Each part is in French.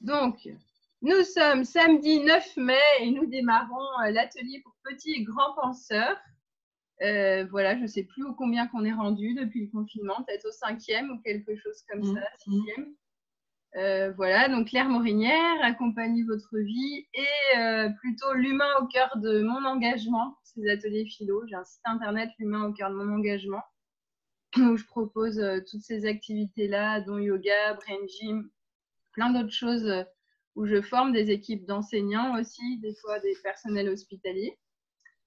Donc, nous sommes samedi 9 mai et nous démarrons l'atelier pour petits et grands penseurs. Voilà, je ne sais plus au combien qu'on est rendu depuis le confinement, peut-être au 5e ou quelque chose comme ça, 6e. Voilà, donc Claire Morinière, accompagnez votre vie et plutôt l'humain au cœur de mon engagement, ces ateliers philo. J'ai un site internet, l'humain au cœur de mon engagement, où je propose toutes ces activités-là, dont yoga, brain gym, plein d'autres choses où je forme des équipes d'enseignants aussi, des fois des personnels hospitaliers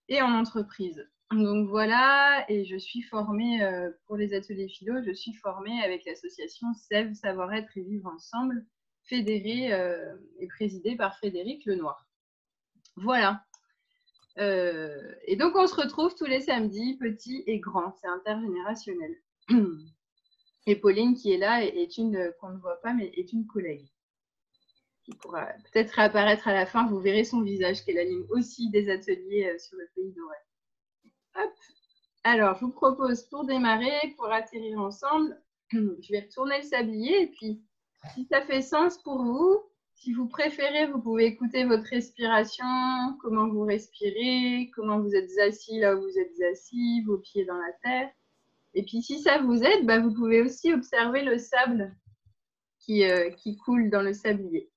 et en entreprise. Donc voilà, et je suis formée pour les ateliers philo, je suis formée avec l'association Sève, Savoir-être et Vivre Ensemble, fédérée et présidée par Frédéric Lenoir. Voilà. Et donc on se retrouve tous les samedis, petits et grands, c'est intergénérationnel. Et Pauline qui est là est une, qu'on ne voit pas, mais est une collègue qui pourra peut-être réapparaître à la fin. Vous verrez son visage, qu'elle anime aussi des ateliers sur le pays d'Auray. Hop. Alors, je vous propose pour démarrer, pour atterrir ensemble, je vais retourner le sablier et puis si ça fait sens pour vous, si vous préférez, vous pouvez écouter votre respiration, comment vous respirez, comment vous êtes assis là où vous êtes assis, vos pieds dans la terre. Et puis si ça vous aide, vous pouvez aussi observer le sable qui coule dans le sablier.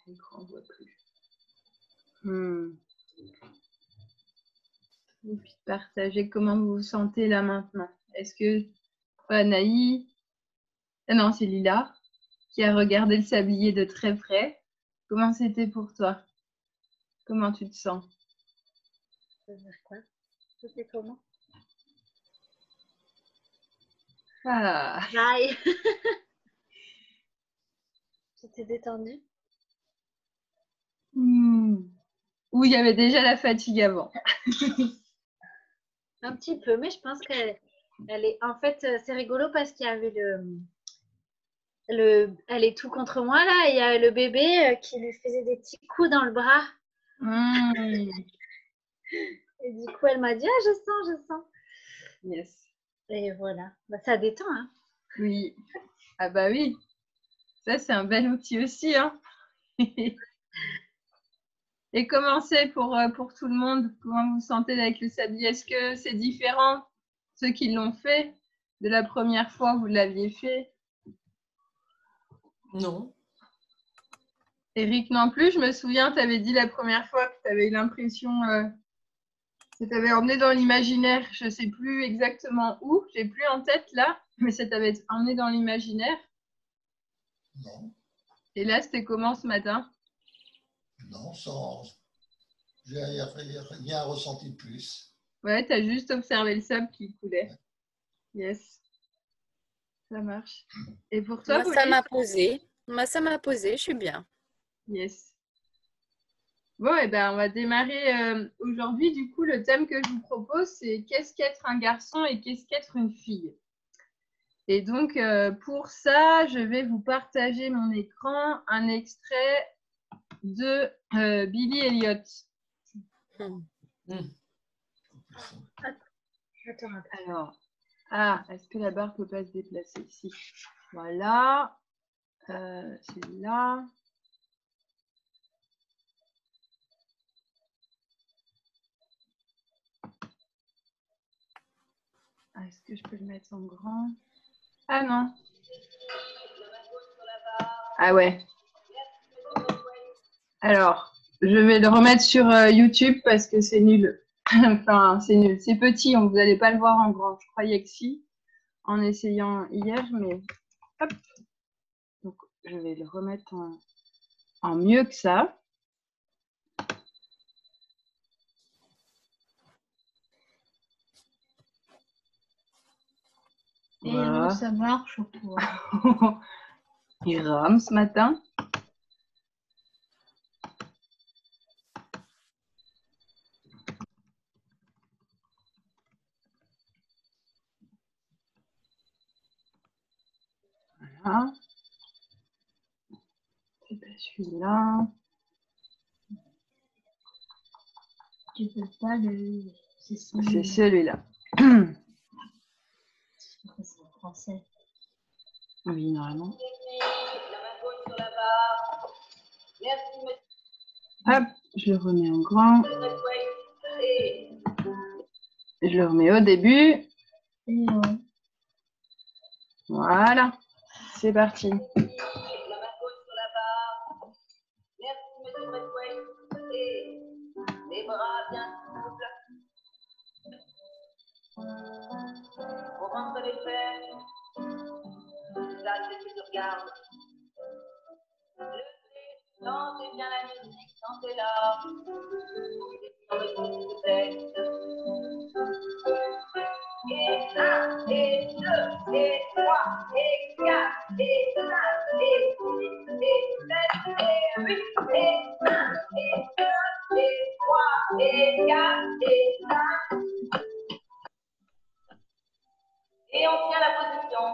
L'écran ne voit plus. Et puis partagez comment vous vous sentez là maintenant. Est-ce que Anaï, non, c'est Lila qui a regardé le sablier de très près. Comment c'était pour toi? Comment tu te sens? Ça veut dire quoi? C'était comment? Ah. Aïe. J'étais détendue. Ou il y avait déjà la fatigue avant? Un petit peu, mais je pense qu'elle est. En fait, c'est rigolo parce qu'il y avait elle est tout contre moi là, et il y a le bébé qui lui faisait des petits coups dans le bras. Et du coup, elle m'a dit, ah, je sens. Yes. Et voilà, ça détend, hein. Oui. Ah bah oui. Ça, c'est un bel outil aussi, hein. Et comment c'est pour tout le monde? Comment vous vous sentez avec le sablier? Est-ce que c'est différent, ceux qui l'ont fait, de la première fois où vous l'aviez fait? Non. Eric non plus, je me souviens, tu avais dit la première fois que tu avais eu l'impression que tu avais emmené dans l'imaginaire. Je ne sais plus exactement où, j'ai plus en tête là, mais ça t'avait emmené dans l'imaginaire. Non. Et là, c'était comment ce matin? Non, j'ai rien ressenti de plus. Ouais, tu as juste observé le sable qui coulait. Yes. Ça marche. Et pour toi, Moi, Pauline? ça m'a posé, je suis bien. Yes. Bon, et ben, on va démarrer aujourd'hui. Du coup, le thème que je vous propose, c'est qu'est-ce qu'être un garçon et qu'est-ce qu'être une fille? Et donc, pour ça, je vais vous partager mon écran, un extrait de Billy Elliot. Attends un peu. Alors, est-ce que la barre peut pas se déplacer? Si. Voilà. C'est là. Est-ce que je peux le mettre en grand? Ah non. Ah ouais. Alors, je vais le remettre sur YouTube parce que c'est nul. Enfin, c'est nul. C'est petit, donc vous n'allez pas le voir en grand. Je croyais que si, en essayant hier, mais hop. Donc, je vais le remettre en mieux que ça. Hello, ça marche ou quoi? Il rame ce matin. Voilà. C'est pas celui-là. Tu peux pas le... C'est celui-là. C'est en français. Oui, normalement. Hop, je le remets en grand. Je le remets au début. Voilà, c'est parti. Les bras bien souples. On rentre les fesses. Là, c'est ce que je regarde. Sentez bien la musique, sentez-la. Et 1, et 2, et 3, et 4, et 5, et 6, et 7, et 8, et 1, et 2, et 3, et 4, et 5. Et on tient la position.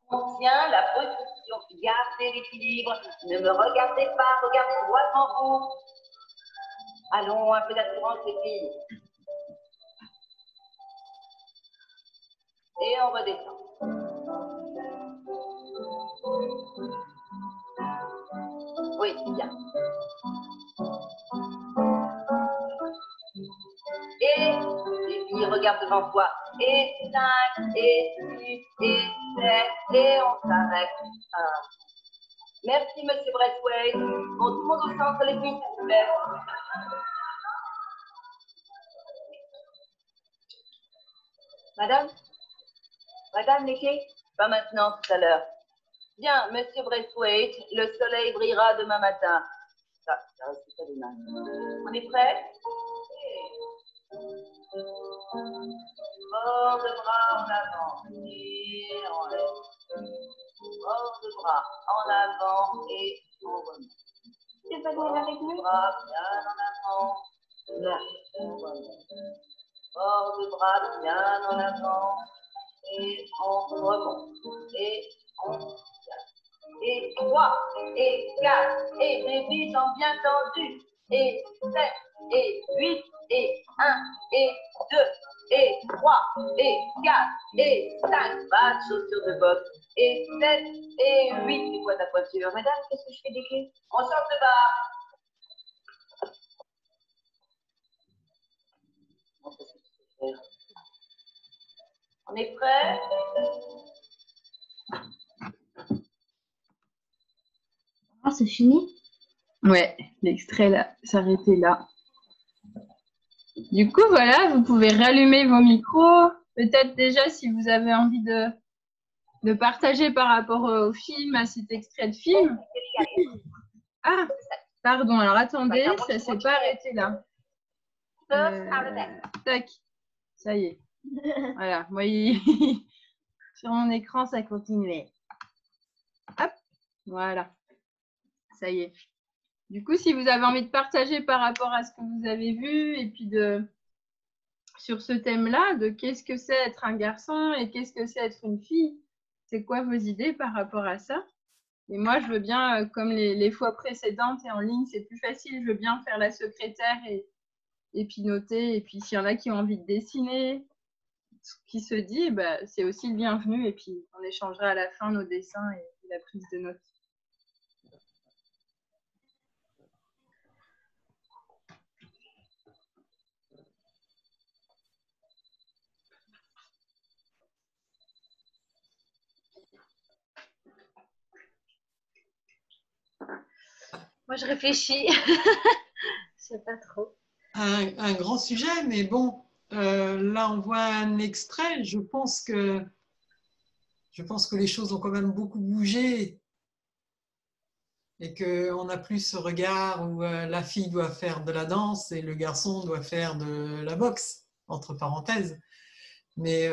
On tient la position. Gardez l'équilibre. Ne me regardez pas, regardez droit en vous. Allons, un peu d'assurance, les filles. Et on redescend. Oui, c'est bien. Et les filles regardent devant toi. Et 5, et 6, et 7, et on s'arrête. Merci, monsieur Braithwaite. Bon, tout le monde au centre, les filles, s'il vous plaît. Madame? Madame, les filles? Pas maintenant, tout à l'heure. Bien, monsieur Braithwaite, le soleil brillera demain matin. Ça reste pas demain. On est prêts? Bord de bras en avant et en l'air. Bord de bras en avant et on remonte. Tu peux venir avec nous? Bras bien en avant. Là, on remonte. Bord de bras bien en avant et on remonte. Et on tient. Et 3, et 4, et bébé sont bien tendus. Et 7, et 8, et 1, et 2, et 3, et 4, et 5, pas de chaussures de boxe, et 7, et 8, c'est quoi ta voiture? Madame, qu'est-ce que je fais des clés? On sort de bas. On est prêts? Ah, c'est fini? Ouais, l'extrait là, s'arrêter là. Du coup, voilà, vous pouvez rallumer vos micros. Peut-être déjà si vous avez envie de partager par rapport au film, à cet extrait de film. Ah, pardon, alors attendez, ça ne s'est pas arrêté là. Tac, ça y est. Voilà, moi, sur mon écran, ça continuait. Hop, voilà, ça y est. Du coup, si vous avez envie de partager par rapport à ce que vous avez vu et puis sur ce thème-là, de qu'est-ce que c'est être un garçon et qu'est-ce que c'est être une fille, c'est quoi vos idées par rapport à ça? Et moi, je veux bien, comme les fois précédentes et en ligne, c'est plus facile, je veux bien faire la secrétaire et et puis noter. Et puis, s'il y en a qui ont envie de dessiner, ce qui se dit, bah, c'est aussi le bienvenu. Et puis, on échangera à la fin nos dessins et la prise de notes. Moi, je réfléchis. Je sais pas trop. Un grand sujet, mais bon, là, on voit un extrait. Je pense que les choses ont quand même beaucoup bougé et qu'on n'a plus ce regard où la fille doit faire de la danse et le garçon doit faire de la boxe, entre parenthèses. Mais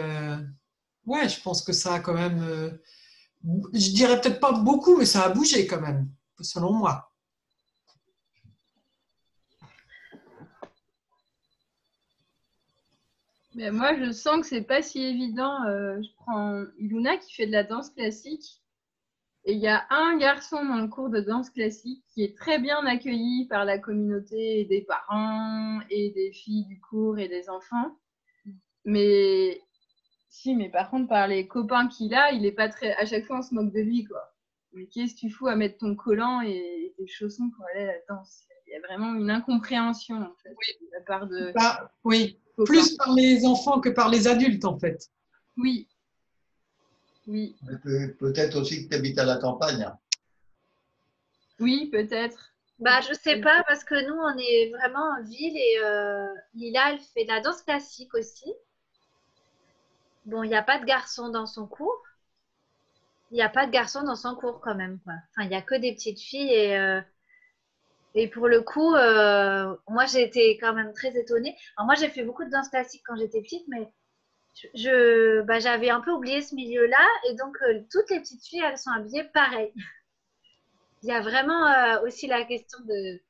ouais, je pense que ça a quand même, je dirais peut-être pas beaucoup, mais ça a bougé quand même, selon moi. Mais moi, je sens que c'est pas si évident. Je prends Iluna qui fait de la danse classique. Et il y a un garçon dans le cours de danse classique qui est très bien accueilli par la communauté et des parents et des filles du cours et des enfants. Mais par contre, par les copains qu'il a, il est pas très. À chaque fois, on se moque de lui, quoi. Mais qu'est-ce que tu fous à mettre ton collant et tes chaussons pour aller à la danse? Il y a vraiment une incompréhension, en fait, de la part de. Oui, copains. plus par les enfants que par les adultes, en fait. Oui. Oui. Peut-être aussi que tu habites à la campagne. Oui, peut-être. Bah, je sais pas, parce que nous, on est vraiment en ville et Lila, elle fait de la danse classique aussi. Bon, il n'y a pas de garçon dans son cours. Il n'y a pas de garçon dans son cours quand même, quoi. Enfin, il n'y a que des petites filles et pour le coup, moi, j'ai été quand même très étonnée. Alors, moi, j'ai fait beaucoup de danse classique quand j'étais petite, mais j'avais un peu oublié ce milieu-là et donc toutes les petites filles, elles sont habillées pareil. Il y a vraiment aussi la question de...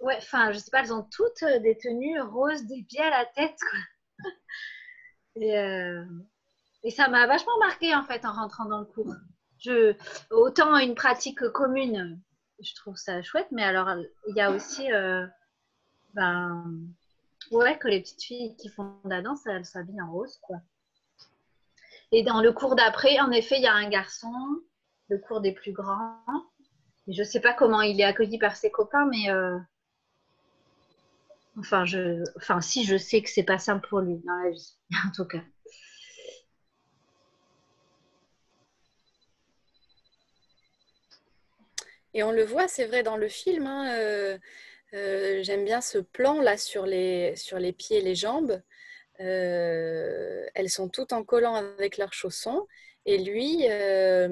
Ouais, enfin, je sais pas, elles ont toutes des tenues roses des pieds à la tête, quoi. Et ça m'a vachement marqué, en fait, en rentrant dans le cours. Autant une pratique commune, je trouve ça chouette, mais alors, il y a aussi... ouais, que les petites filles qui font de la danse, elles s'habillent en rose, quoi. Et dans le cours d'après, en effet, il y a un garçon, le cours des plus grands. Et je ne sais pas comment il est accueilli par ses copains, mais si, je sais que c'est pas simple pour lui dans la vie, en tout cas. Et on le voit, c'est vrai, dans le film. Hein, j'aime bien ce plan là sur les pieds et les jambes. Elles sont toutes en collant avec leurs chaussons. Et lui a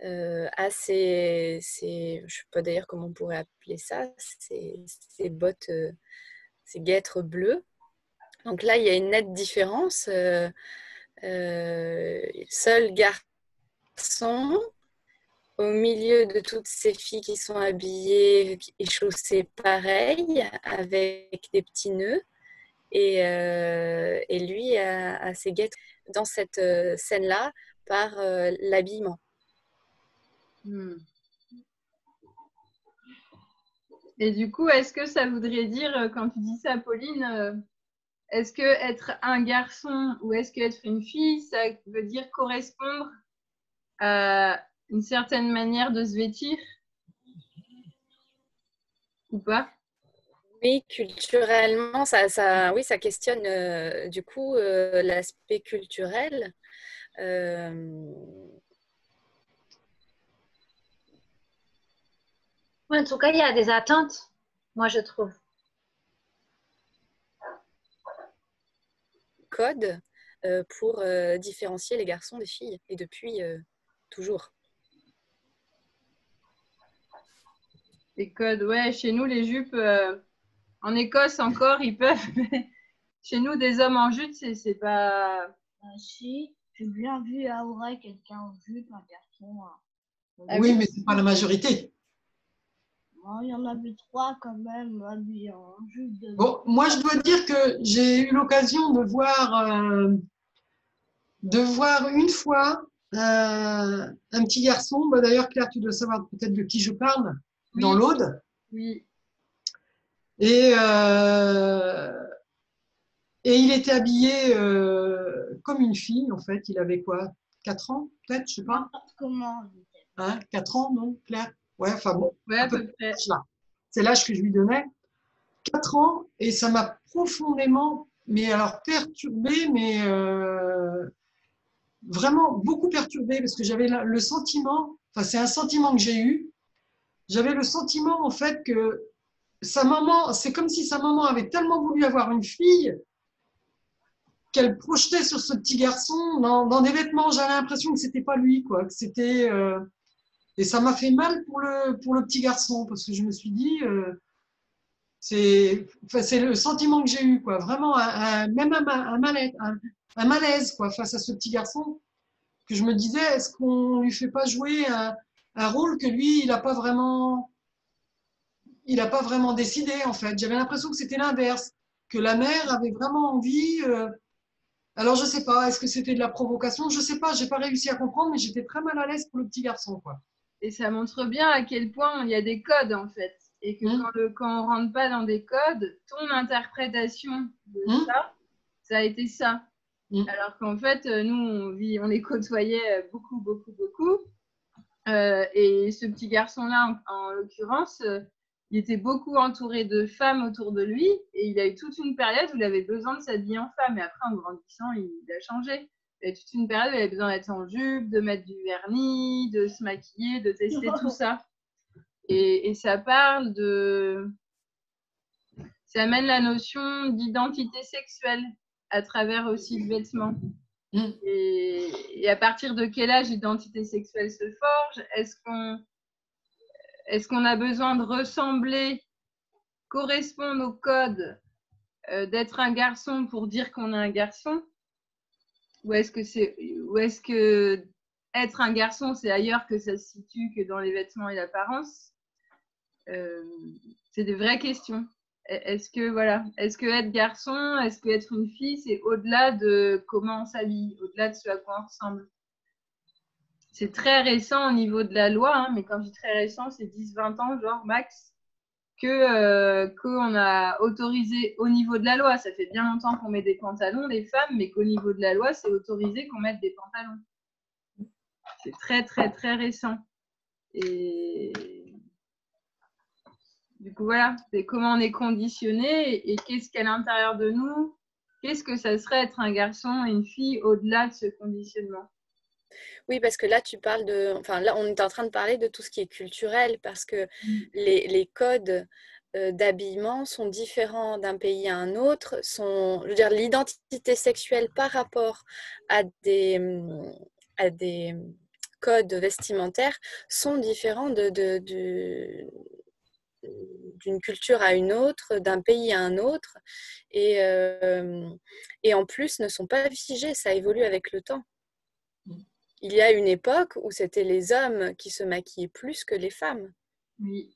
je ne sais pas d'ailleurs comment on pourrait appeler ça, ses bottes, ses guêtres bleues. Donc là, il y a une nette différence. Seul garçon, au milieu de toutes ces filles qui sont habillées et chaussées pareil, avec des petits nœuds. Et lui a ses guêtres dans cette scène-là par l'habillement. Et du coup, est-ce que ça voudrait dire, quand tu dis ça, Pauline, est-ce que être un garçon ou est-ce que être une fille, ça veut dire correspondre à une certaine manière de se vêtir ou pas? Oui, culturellement, ça questionne du coup l'aspect culturel. Ouais, en tout cas, il y a des attentes, moi, je trouve. Code pour différencier les garçons des filles, et depuis toujours. Les codes, ouais, chez nous, les jupes, en Écosse encore, ils peuvent, mais chez nous, des hommes en jupe, c'est pas... Si, j'ai bien vu à Auray quelqu'un en jupe, un garçon. Ah Oui, oui, mais ce n'est pas la majorité. Bon, il y en avait 3 quand même habillés en jupe. Bon, moi, je dois dire que j'ai eu l'occasion de voir une fois un petit garçon. Bah, d'ailleurs, Claire, tu dois savoir peut-être de qui je parle, oui, dans l'Aude. oui. Et Et il était habillé comme une fille, en fait. Il avait quoi? 4 ans, peut-être, je sais pas. N'importe comment. Hein, 4 ans, non, Claire? Ouais, enfin bon, Ouais, à peu près. là. C'est l'âge que je lui donnais. 4 ans, et ça m'a profondément, mais alors perturbée, mais vraiment beaucoup perturbée, parce que j'avais le sentiment, enfin c'est un sentiment que j'ai eu, j'avais le sentiment en fait que sa maman, c'est comme si sa maman avait tellement voulu avoir une fille qu'elle projetait sur ce petit garçon dans des vêtements. J'avais l'impression que c'était pas lui, quoi, que c'était et ça m'a fait mal pour le petit garçon, parce que je me suis dit c'est le sentiment que j'ai eu, quoi, vraiment même un malaise, quoi, face à ce petit garçon, que je me disais, est-ce qu'on lui fait pas jouer un rôle que lui, il n'a pas vraiment décidé, en fait. J'avais l'impression que c'était l'inverse, que la mère avait vraiment envie. Alors, je sais pas, est-ce que c'était de la provocation? Je sais pas, j'ai pas réussi à comprendre, mais j'étais très mal à l'aise pour le petit garçon, quoi. Et ça montre bien à quel point il y a des codes en fait. Et que quand on rentre pas dans des codes, ton interprétation de ça a été ça. Alors qu'en fait, nous, on les côtoyait beaucoup, beaucoup, beaucoup. Et ce petit garçon-là, en l'occurrence, il était beaucoup entouré de femmes autour de lui. Et il a eu toute une période où il avait besoin de s'habiller en femme. Et après, en grandissant, il a changé. Il y a toute une période où il avait besoin d'être en jupe, de mettre du vernis, de se maquiller, de tester tout ça. Et ça parle de... Ça amène la notion d'identité sexuelle à travers aussi le vêtement. Et à partir de quel âge l'identité sexuelle se forge? Est-ce qu'on a besoin de ressembler, correspondre au code d'être un garçon pour dire qu'on est un garçon? Ou est-ce que être un garçon, c'est ailleurs que ça se situe que dans les vêtements et l'apparence? C'est des vraies questions. Est-ce que être garçon, est-ce que être une fille, c'est au-delà de comment on s'habille, au-delà de ce à quoi on ressemble? C'est très récent au niveau de la loi, hein, mais quand je dis très récent, c'est 10-20 ans, genre max, qu'on a autorisé au niveau de la loi. Ça fait bien longtemps qu'on met des pantalons, les femmes, mais qu'au niveau de la loi, c'est autorisé qu'on mette des pantalons. C'est très, très, très récent. Et du coup, voilà, c'est comment on est conditionné et qu'est-ce qu'à l'intérieur de nous, qu'est-ce que ça serait être un garçon et une fille au-delà de ce conditionnement. Oui, parce que là, tu parles de... Enfin, là, on est en train de parler de tout ce qui est culturel, parce que les codes d'habillement sont différents d'un pays à un autre. Je veux dire, l'identité sexuelle par rapport à des codes vestimentaires sont différents d'une culture à une autre, d'un pays à un autre, et en plus ne sont pas figés, ça évolue avec le temps. Il y a une époque où c'était les hommes qui se maquillaient plus que les femmes. Oui.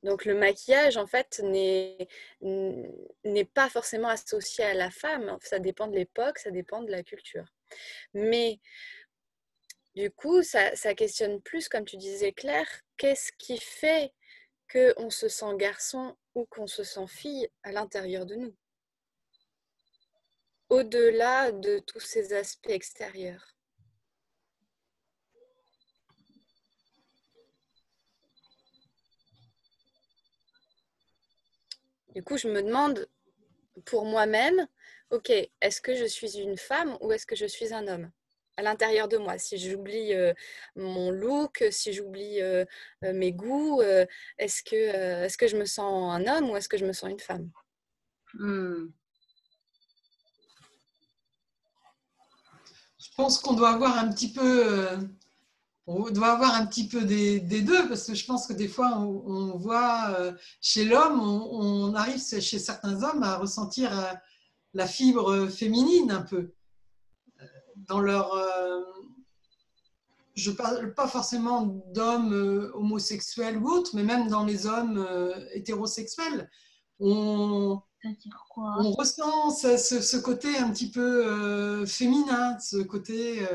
Donc le maquillage, en fait, n'est pas forcément associé à la femme. Ça dépend de l'époque, ça dépend de la culture. Mais du coup, ça questionne plus, comme tu disais, Claire, qu'est-ce qui fait qu'on se sent garçon ou qu'on se sent fille à l'intérieur de nous, au-delà de tous ces aspects extérieurs. Du coup, je me demande pour moi-même, ok, est-ce que je suis une femme ou est-ce que je suis un homme à l'intérieur de moi? Si j'oublie mon look, si j'oublie mes goûts, est-ce que je me sens un homme ou est-ce que je me sens une femme? Je pense qu'on doit avoir un petit peu, des deux, parce que je pense que des fois, on voit chez l'homme, on arrive chez certains hommes à ressentir la fibre féminine un peu. Dans leur, je ne parle pas forcément d'hommes homosexuels ou autres, mais même dans les hommes hétérosexuels, on ressent ce côté un petit peu féminin, ce côté...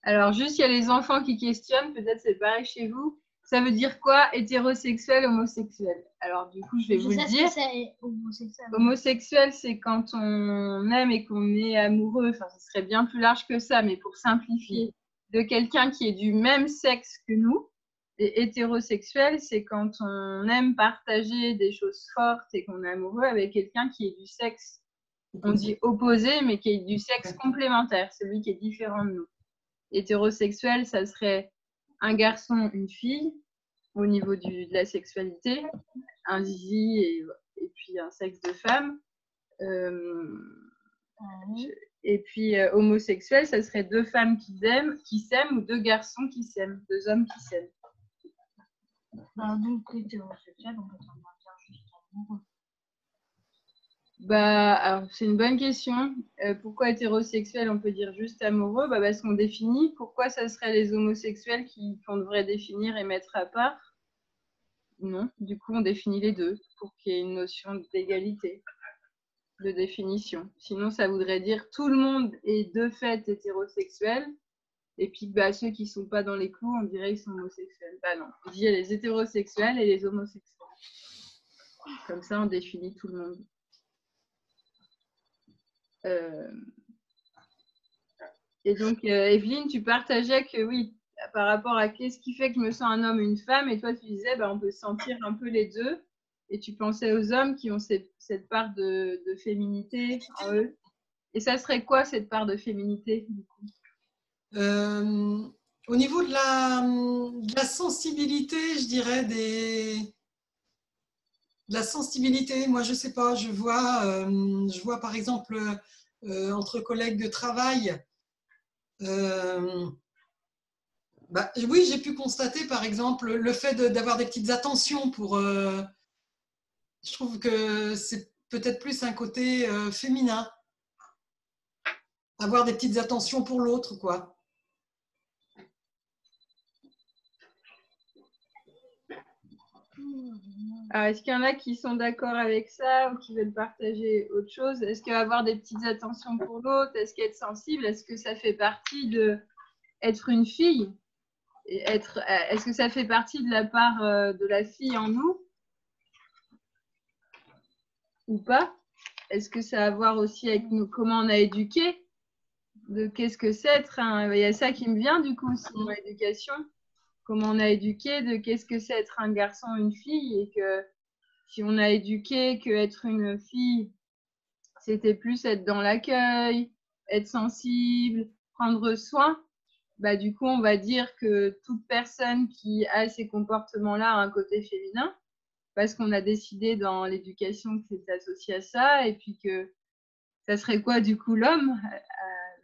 Alors, juste, il y a les enfants qui questionnent, peut-être c'est pareil chez vous. Ça veut dire quoi, hétérosexuel, homosexuel? Alors, du coup, je vais vous le dire. C'est homosexuel. Homosexuel, c'est quand on aime et qu'on est amoureux. Enfin, ce serait bien plus large que ça, mais pour simplifier, de quelqu'un qui est du même sexe que nous. Et hétérosexuel, c'est quand on aime partager des choses fortes et qu'on est amoureux avec quelqu'un qui est du sexe, on dit opposé, mais qui est du sexe complémentaire, celui qui est différent de nous. Hétérosexuel, ça serait un garçon, une fille, au niveau de la sexualité, un zizi et puis un sexe de femme. Et puis homosexuel, ça serait deux femmes qui s'aiment ou deux garçons qui s'aiment, deux hommes qui s'aiment. Donc, hétérosexuel, on peut s'en dire juste amoureux. Bah, alors, c'est une bonne question. Pourquoi hétérosexuel, on peut dire juste amoureux? Bah, parce qu'on définit. Pourquoi ça serait les homosexuels qu'on devrait définir et mettre à part? Non, du coup, on définit les deux pour qu'il y ait une notion d'égalité de définition. Sinon, ça voudrait dire tout le monde est de fait hétérosexuel. Et puis, bah, ceux qui ne sont pas dans les clous, on dirait qu'ils sont homosexuels. Bah non, on dit les hétérosexuels et les homosexuels. Comme ça, on définit tout le monde. Et donc, Evelyne, tu partageais que oui, par rapport à qu'est-ce qui fait que je me sens un homme ou une femme, et toi, tu disais, bah, on peut sentir un peu les deux. Et tu pensais aux hommes qui ont cette part de féminité en eux. Et ça serait quoi, cette part de féminité, du coup? Au niveau de la sensibilité, je dirais de la sensibilité, moi je sais pas, je vois par exemple entre collègues de travail, bah, oui, j'ai pu constater par exemple le fait d'avoir des petites attentions je trouve que c'est peut-être plus un côté féminin, avoir des petites attentions pour l'autre, quoi. Alors, est-ce qu'il y en a qui sont d'accord avec ça ou qui veulent partager autre chose? Est-ce qu'avoir des petites attentions pour l'autre, est-ce qu'être sensible, est-ce que ça fait partie d'être une fille? Est-ce que ça fait partie de la part de la fille en nous ou pas? Est-ce que ça a à voir aussi avec nous, comment on a éduqué? De qu'est-ce que c'est être il y a ça qui me vient du coup aussi dans l'éducation. Comment on a éduqué, de qu'est-ce que c'est être un garçon ou une fille, et que si on a éduqué que être une fille, c'était plus être dans l'accueil, être sensible, prendre soin, bah du coup on va dire que toute personne qui a ces comportements-là a un côté féminin, parce qu'on a décidé dans l'éducation que c'était associé à ça, et puis que ça serait quoi du coup l'homme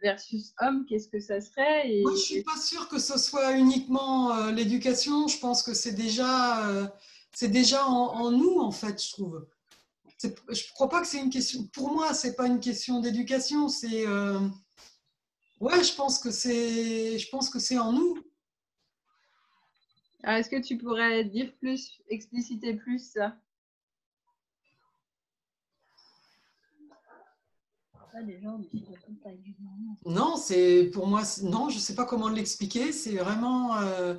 versus homme, qu'est-ce que ça serait? Moi, je ne suis pas sûre que ce soit uniquement l'éducation. Je pense que c'est déjà en nous, en fait, je trouve. Je ne crois pas que c'est une question. Pour moi, ce n'est pas une question d'éducation. Ouais, je pense que c'est en nous. Alors, est-ce que tu pourrais dire plus, expliciter plus ça? Non, pour moi, non, je ne sais pas comment l'expliquer. C'est vraiment à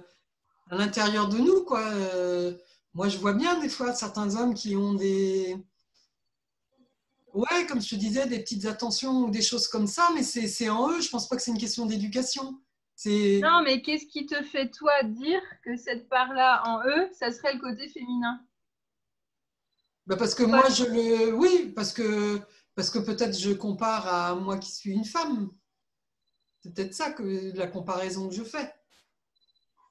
l'intérieur de nous, quoi. Moi, je vois bien des fois certains hommes qui ont ouais, comme je te disais, des petites attentions ou des choses comme ça, mais c'est en eux. Je ne pense pas que c'est une question d'éducation. Non, mais qu'est-ce qui te fait, toi, dire que cette part-là en eux, ça serait le côté féminin? Bah parce que moi, oui, parce que peut-être je compare à moi qui suis une femme. C'est peut-être ça que la comparaison que je fais.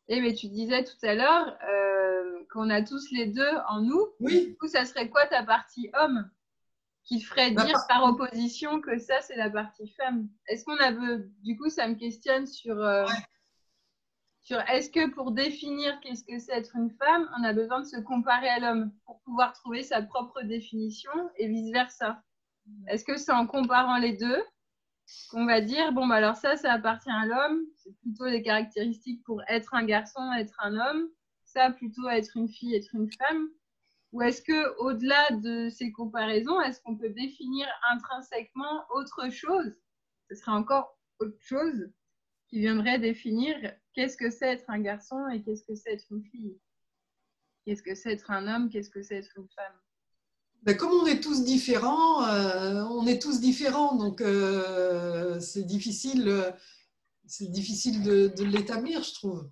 Eh, mais tu disais tout à l'heure qu'on a tous les deux en nous. Oui. Du coup, ça serait quoi ta partie homme qui te ferait dire par opposition que ça, c'est la partie femme? Est-ce qu'on a... Du coup, ça me questionne sur est-ce que pour définir qu'est-ce que c'est être une femme, on a besoin de se comparer à l'homme pour pouvoir trouver sa propre définition et vice-versa? Est-ce que c'est en comparant les deux qu'on va dire, bon, bah alors ça appartient à l'homme, c'est plutôt des caractéristiques pour être un garçon, être un homme, ça plutôt être une fille, être une femme? Ou est-ce que au-delà de ces comparaisons, est-ce qu'on peut définir intrinsèquement autre chose? Ce serait encore autre chose qui viendrait définir qu'est-ce que c'est être un garçon et qu'est-ce que c'est être une fille. Qu'est-ce que c'est être un homme, qu'est-ce que c'est être une femme. Ben, comme on est tous différents, donc c'est difficile de l'établir, je trouve.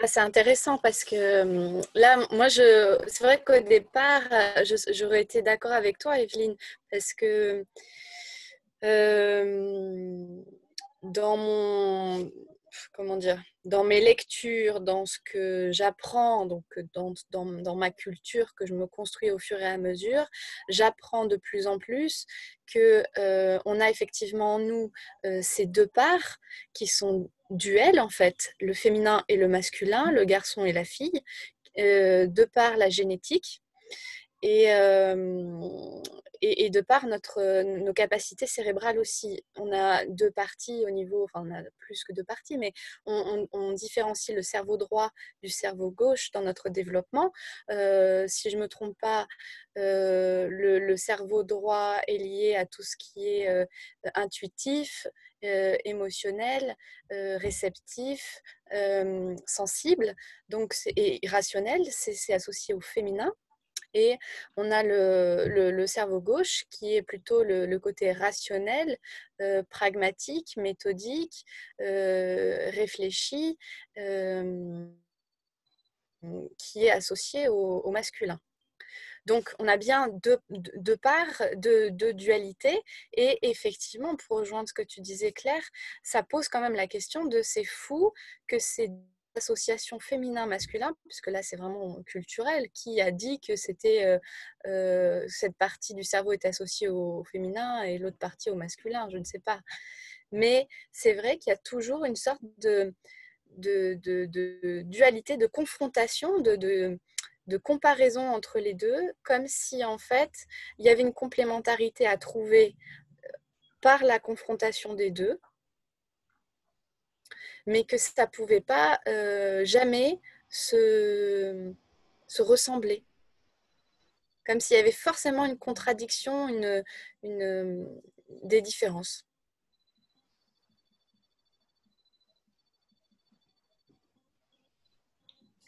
Ah, c'est intéressant parce que là, moi, c'est vrai qu'au départ, j'aurais été d'accord avec toi, Evelyne, parce que dans mes lectures, dans ce que j'apprends, donc dans ma culture que je me construis au fur et à mesure, j'apprends de plus en plus que on a effectivement en nous ces deux parts qui sont duels en fait, le féminin et le masculin, le garçon et la fille, de par la génétique. Et de par nos capacités cérébrales aussi. On a deux parties au niveau, enfin on a plus que deux parties, mais on différencie le cerveau droit du cerveau gauche dans notre développement. Si je ne me trompe pas, le cerveau droit est lié à tout ce qui est intuitif, émotionnel, réceptif, sensible, donc et rationnel, c'est associé au féminin. Et on a le cerveau gauche qui est plutôt le côté rationnel, pragmatique, méthodique, réfléchi, qui est associé au masculin. Donc, on a bien deux parts, deux dualités. Et effectivement, pour rejoindre ce que tu disais, Claire, ça pose quand même la question de c'est fou que ces associations féminin-masculin, puisque là, c'est vraiment culturel, qui a dit que c'était cette partie du cerveau est associée au féminin et l'autre partie au masculin, je ne sais pas. Mais c'est vrai qu'il y a toujours une sorte de dualité, de confrontation, de comparaison entre les deux, comme si en fait il y avait une complémentarité à trouver par la confrontation des deux, mais que ça ne pouvait pas jamais se ressembler. Comme s'il y avait forcément une contradiction, des différences.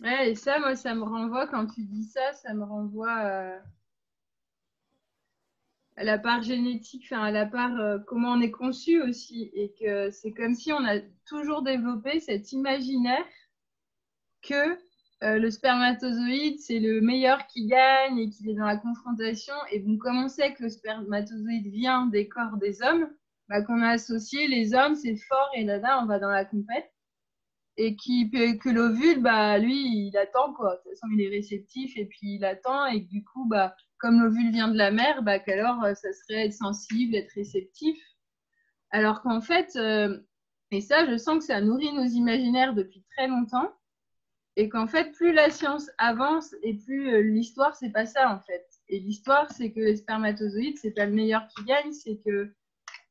Ouais, et ça, moi, ça me renvoie, quand tu dis ça me renvoie à la part génétique, enfin à la part comment on est conçu aussi. Et que c'est comme si on a toujours développé cet imaginaire que le spermatozoïde, c'est le meilleur qui gagne et qu'il est dans la confrontation. Et donc, comme on sait que le spermatozoïde vient des corps des hommes, bah, qu'on a associé les hommes, c'est fort et là, on va dans la compète. Et que l'ovule, bah, lui, il attend, quoi. De toute façon, il est réceptif et puis il attend. Et du coup, bah, comme l'ovule vient de la mère, bah, qu'alors, ça serait être sensible, être réceptif. Alors qu'en fait, et ça, je sens que ça nourrit nos imaginaires depuis très longtemps. Et qu'en fait, plus la science avance et plus l'histoire, c'est pas ça, en fait. Et l'histoire, c'est que les spermatozoïdes, c'est pas le meilleur qui gagne, c'est que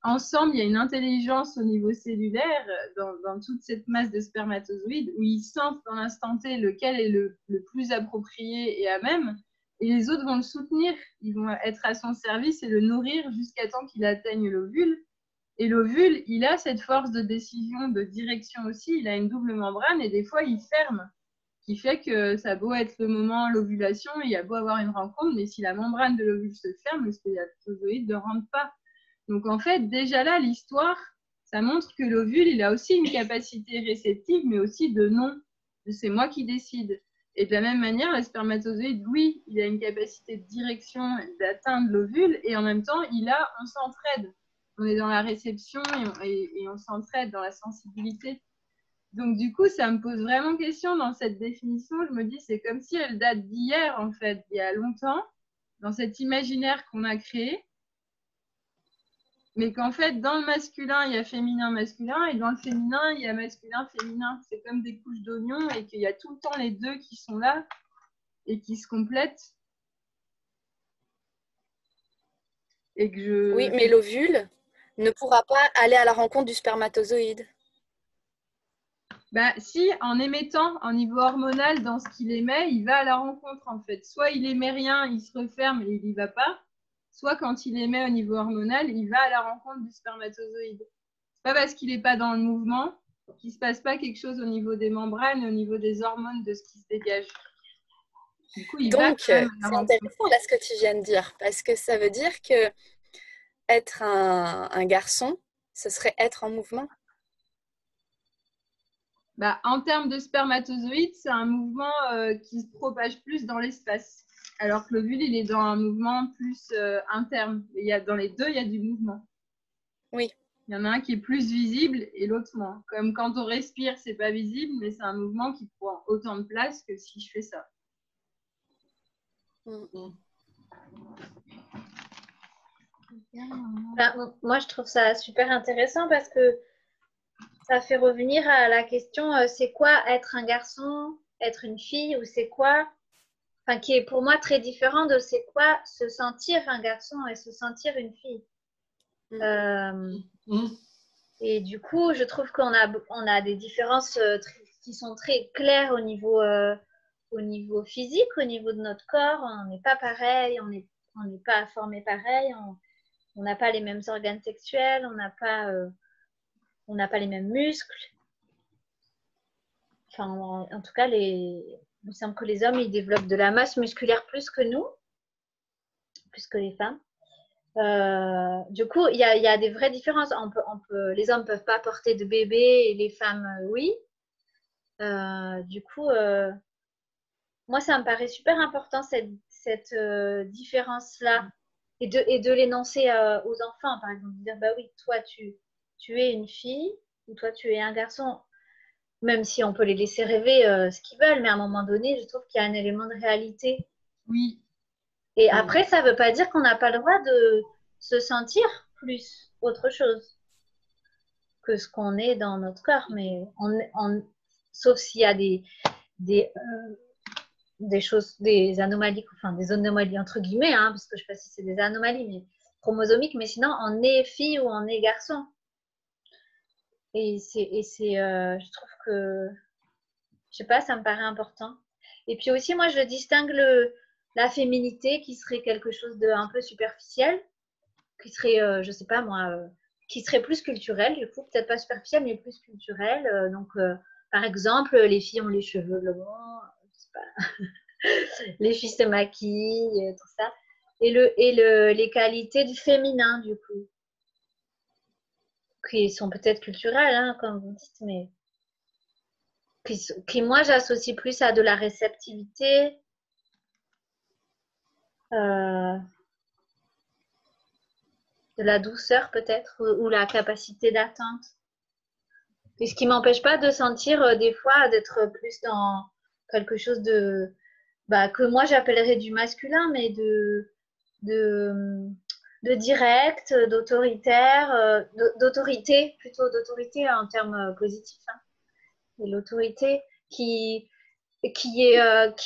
ensemble, il y a une intelligence au niveau cellulaire dans toute cette masse de spermatozoïdes où ils sentent dans l'instant T lequel est le plus approprié et à même. Et les autres vont le soutenir. Ils vont être à son service et le nourrir jusqu'à temps qu'il atteigne l'ovule. Et l'ovule, il a cette force de décision, de direction aussi. Il a une double membrane et des fois, il ferme. Qui fait que ça a beau être le moment, l'ovulation, il y a beau avoir une rencontre, mais si la membrane de l'ovule se ferme, le spermatozoïde ne rentre pas. Donc en fait, déjà là, l'histoire, ça montre que l'ovule, il a aussi une capacité réceptive, mais aussi de non. C'est moi qui décide. Et de la même manière, le spermatozoïde, oui, il a une capacité de direction, d'atteindre l'ovule, et en même temps, on s'entraide. On est dans la réception et on s'entraide dans la sensibilité. Donc du coup, ça me pose vraiment question dans cette définition. Je me dis, c'est comme si elle date d'hier, en fait, il y a longtemps, dans cet imaginaire qu'on a créé. Mais qu'en fait, dans le masculin, il y a féminin-masculin, et dans le féminin, il y a masculin-féminin. C'est comme des couches d'oignons, et qu'il y a tout le temps les deux qui sont là, et qui se complètent. Et que Oui, mais l'ovule ne pourra pas aller à la rencontre du spermatozoïde. Bah, si, en émettant en niveau hormonal dans ce qu'il émet, il va à la rencontre, en fait. Soit il émet rien, il se referme et il n'y va pas. Soit quand il émet au niveau hormonal, il va à la rencontre du spermatozoïde. pas parce qu'il n'est pas dans le mouvement qu'il ne se passe pas quelque chose au niveau des membranes, au niveau des hormones, de ce qui se dégage. Du coup, il va Donc, quand c'est même à la rencontre. intéressant là ce que tu viens de dire, parce que ça veut dire que être un garçon, ce serait être en mouvement. Bah, en termes de spermatozoïdes, c'est un mouvement qui se propage plus dans l'espace. Alors que l'ovule, il est dans un mouvement plus interne. Dans les deux, il y a du mouvement. Oui. Il y en a un qui est plus visible et l'autre moins. Comme quand on respire, c'est pas visible, mais c'est un mouvement qui prend autant de place que si je fais ça. Ben, moi, je trouve ça super intéressant parce que ça fait revenir à la question, c'est quoi être un garçon, être une fille, ou c'est quoi, enfin, qui est pour moi très différent de c'est quoi se sentir un garçon et se sentir une fille. Et du coup, je trouve qu'on a des différences qui sont très claires au niveau physique, au niveau de notre corps. On n'est pas pareil, on n'est pas formé pareil, on n'a pas les mêmes organes sexuels, on n'a pas les mêmes muscles. Enfin, en tout cas, il me semble que les hommes, ils développent de la masse musculaire plus que nous, plus que les femmes. Du coup, il y a des vraies différences. Les hommes ne peuvent pas porter de bébé et les femmes, oui. Du coup, moi, ça me paraît super important, cette différence-là, et de l'énoncer aux enfants, par exemple. De dire, bah oui, toi, tu es une fille, ou toi, tu es un garçon. Même si on peut les laisser rêver ce qu'ils veulent, mais à un moment donné, je trouve qu'il y a un élément de réalité. Oui. Et après, ça ne veut pas dire qu'on n'a pas le droit de se sentir plus autre chose que ce qu'on est dans notre corps. Mais sauf s'il y a des choses, des anomalies, enfin des anomalies entre guillemets, hein, parce que je ne sais pas si c'est des anomalies, mais chromosomiques, mais sinon, on est fille ou on est garçon. Et je trouve que, je sais pas, ça me paraît important. Et puis aussi, moi, je distingue la féminité qui serait quelque chose de un peu superficiel, qui serait, je sais pas moi, qui serait plus culturel, du coup, peut-être pas superficiel, mais plus culturel. Par exemple, les filles ont les cheveux longs, je sais pas, les filles se maquillent, tout ça. Et les qualités du féminin, du coup, qui sont peut-être culturelles, hein, comme vous dites, mais qui moi, j'associe plus à de la réceptivité, de la douceur peut-être, ou la capacité d'attente. Et ce qui m'empêche pas de sentir des fois d'être plus dans quelque chose de que moi j'appellerais du masculin, mais de direct, d'autoritaire, d'autorité, plutôt d'autorité en termes positifs. Hein. Et l'autorité qui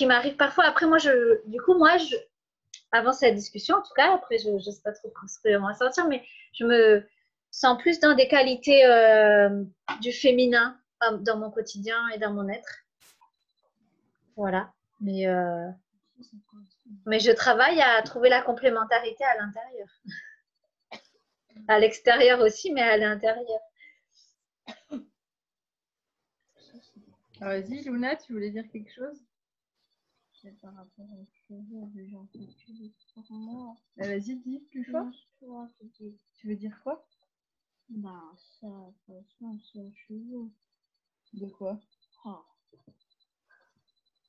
m'arrive parfois. Après, moi, avant cette discussion, en tout cas, après, je ne sais pas trop comment on va sortir, mais je me sens plus dans des qualités du féminin dans mon quotidien et dans mon être. Voilà. Mais je travaille à trouver la complémentarité à l'intérieur. À l'extérieur aussi, mais à l'intérieur. Vas-y, Luna, tu voulais dire quelque chose? C'est par rapport aux cheveux des gens qui utilisent pour moi. Vas-y, dis plus fort. Tu veux dire quoi? Bah, ça correspond aux cheveux. De quoi? Oh.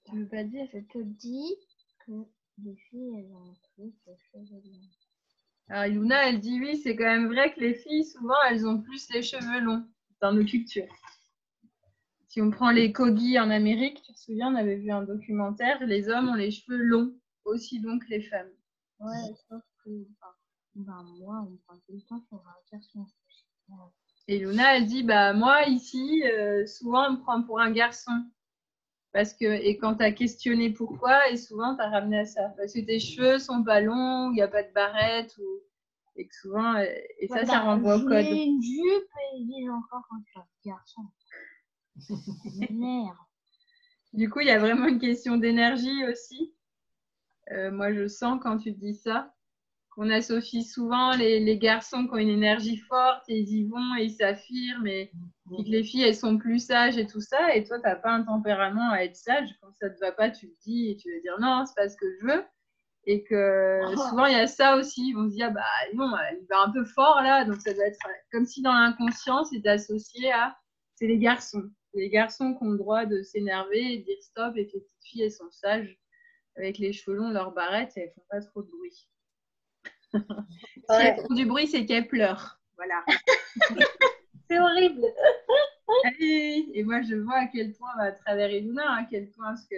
Tu veux pas dire? Je te dis que les filles, elles ont plus de cheveux longs. Alors, Luna, elle dit oui, c'est quand même vrai que les filles, souvent, elles ont plus les cheveux longs dans nos cultures. Si on prend les Kogi en Amérique, tu te souviens, on avait vu un documentaire, les hommes ont les cheveux longs, aussi longs que les femmes. Ouais, sauf que moi, on prend tout le temps pour un garçon. Et Luna, elle dit, moi, ici, souvent, on me prend pour un garçon. Et quand tu as questionné pourquoi, et souvent, tu as ramené à ça. Parce que tes cheveux sont pas longs, il n'y a pas de barrette, et que souvent, ça renvoie au code. J'ai une jupe et ils disent encore quand je suis un garçon. Merde. Du coup, il y a vraiment une question d'énergie aussi. Moi, je sens quand tu dis ça qu'on associe souvent les garçons qui ont une énergie forte et ils y vont et ils s'affirment et que les filles elles sont plus sages et tout ça et toi t'as pas un tempérament à être sage, quand ça te va pas tu te dis et tu vas dire non c'est pas ce que je veux et que souvent il y a ça aussi, on se dit ah bah non il va un peu fort là donc ça doit être comme si dans l'inconscient c'était associé à c'est les garçons qui ont le droit de s'énerver et de dire stop et que les petites filles elles sont sages avec les cheveux longs, leurs barrettes et elles font pas trop de bruit. Si elles font du bruit, c'est qu'elles pleurent. Voilà. C'est horrible. Et moi, je vois à quel point, à travers Iluna, à quel point, parce que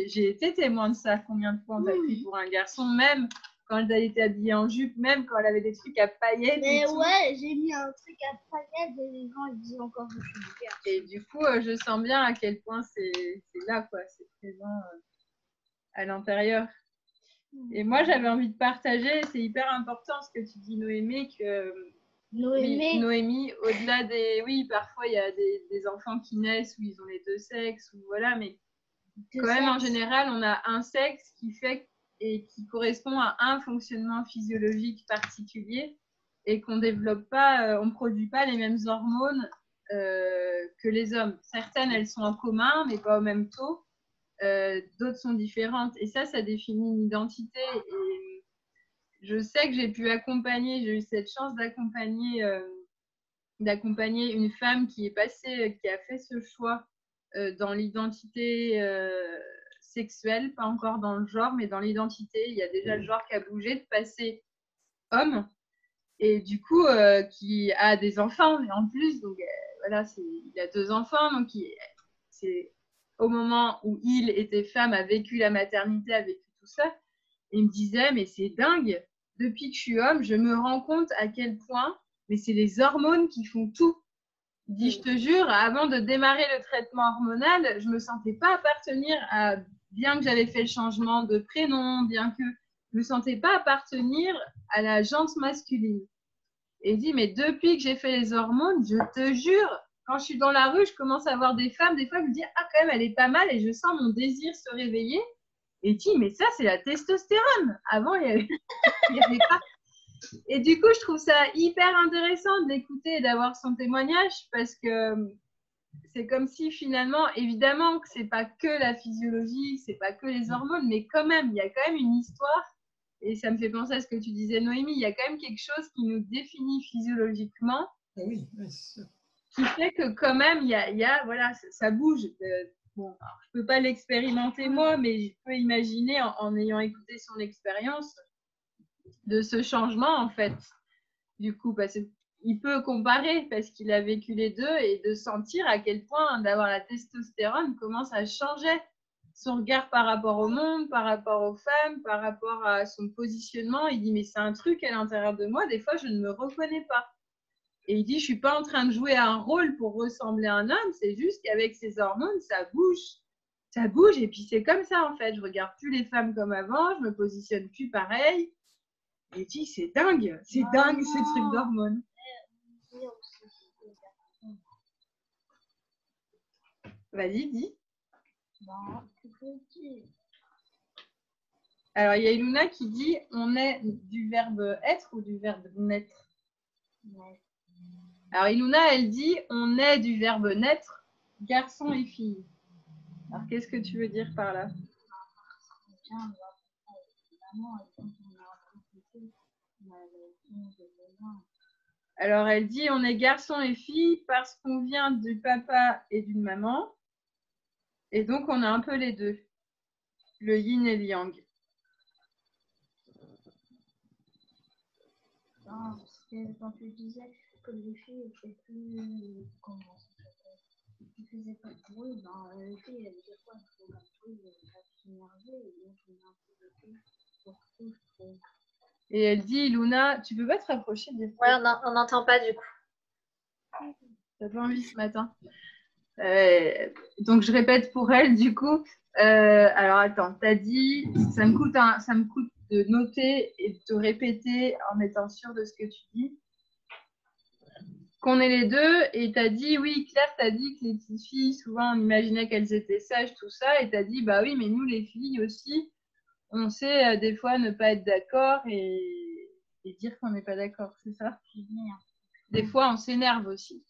j'ai été témoin de ça, combien de fois on t'a pris pour un garçon, même quand elle était habillée en jupe, même quand elle avait des trucs à paillettes. Mais ouais, j'ai mis un truc à paillettes et les gens ils disent encore que je suis du garçon. Et du coup, je sens bien à quel point c'est là, quoi, c'est présent à l'intérieur. Et moi, j'avais envie de partager, c'est hyper important ce que tu dis, Noémie, que Noémie, au-delà des... Oui, parfois, il y a des enfants qui naissent où ils ont les deux sexes, ou voilà, mais quand même, en général, on a un sexe qui fait et qui correspond à un fonctionnement physiologique particulier et qu'on développe pas, on ne produit pas les mêmes hormones que les hommes. Certaines, elles sont en commun, mais pas au même taux. D'autres sont différentes. Et ça définit une identité. Et je sais que j'ai pu accompagner, j'ai eu cette chance d'accompagner une femme qui est passée, qui a fait ce choix dans l'identité sexuelle, pas encore dans le genre, mais dans l'identité. Il y a déjà le genre qui a bougé, de passer homme. Et du coup, qui a des enfants, mais en plus, donc voilà, il a 2 enfants, donc c'est au moment où il était femme, a vécu la maternité, a vécu tout ça, et il me disait, mais c'est dingue, depuis que je suis homme, je me rends compte à quel point, mais c'est les hormones qui font tout. Il dit, je te jure, avant de démarrer le traitement hormonal, je me sentais pas appartenir à, bien que j'avais fait le changement de prénom, bien que je me sentais pas appartenir à la gente masculine. Et il dit, mais depuis que j'ai fait les hormones, je te jure, quand je suis dans la rue, je commence à voir des femmes, des fois je me dis, ah quand même, elle est pas mal, et je sens mon désir se réveiller. Et il dit, mais ça, c'est la testostérone. Avant, il n'y avait pas. Et du coup, je trouve ça hyper intéressant de l'écouter et d'avoir son témoignage, parce que c'est comme si finalement, évidemment que c'est pas que la physiologie, c'est pas que les hormones, mais quand même, il y a quand même une histoire. Et ça me fait penser à ce que tu disais, Noémie, il y a quand même quelque chose qui nous définit physiologiquement, Oui, c'est ça. qui fait que quand même, il y a voilà, ça bouge. Bon, alors, je ne peux pas l'expérimenter moi, mais je peux imaginer, en ayant écouté son expérience, de ce changement, en fait. Du coup, parce qu'il peut comparer, parce qu'il a vécu les deux, et de sentir à quel point d'avoir la testostérone commence à changer son regard par rapport au monde, par rapport aux femmes, par rapport à son positionnement. Il dit, mais c'est un truc à l'intérieur de moi, des fois, je ne me reconnais pas. Et il dit, je ne suis pas en train de jouer un rôle pour ressembler à un homme, c'est juste qu'avec ces hormones, ça bouge. Ça bouge, et puis c'est comme ça, en fait. Je ne regarde plus les femmes comme avant, je ne me positionne plus pareil. Et il dit, c'est dingue ces trucs d'hormones. Vas-y, dis. Alors, il y a Iluna qui dit, on est du verbe être ou du verbe naître? Alors, Iluna, elle dit, on est du verbe naître, garçon et fille. Alors, qu'est-ce que tu veux dire par là? Alors, elle dit, on est garçon et fille parce qu'on vient du papa et d'une maman. Et donc, on a un peu les deux, le yin et le yang. Non, parce que quand tu disais que les filles étaient plus... Comment ça s'appelle? Ils faisaient pas de bruit, les filles, elles disaient quoi? Elles faisaient pas de bruit, elles s'énervaient, et donc on a un peu de tout pour tout, je trouve. Et elle dit, Iluna, tu peux pas te rapprocher des fois? Ouais, on n'entend pas du coup. T'as pas envie ce matin? Donc, je répète pour elle, du coup. Alors, attends, t'as dit, ça me coûte de noter et de te répéter en étant sûre de ce que tu dis. Qu'on est les deux, et t'as dit, oui, Claire, t'as dit que les petites filles, souvent, on imaginait qu'elles étaient sages, tout ça, et t'as dit, bah oui, mais nous, les filles aussi, on sait des fois ne pas être d'accord, et et dire qu'on n'est pas d'accord, c'est ça? Merde. Des fois, on s'énerve aussi.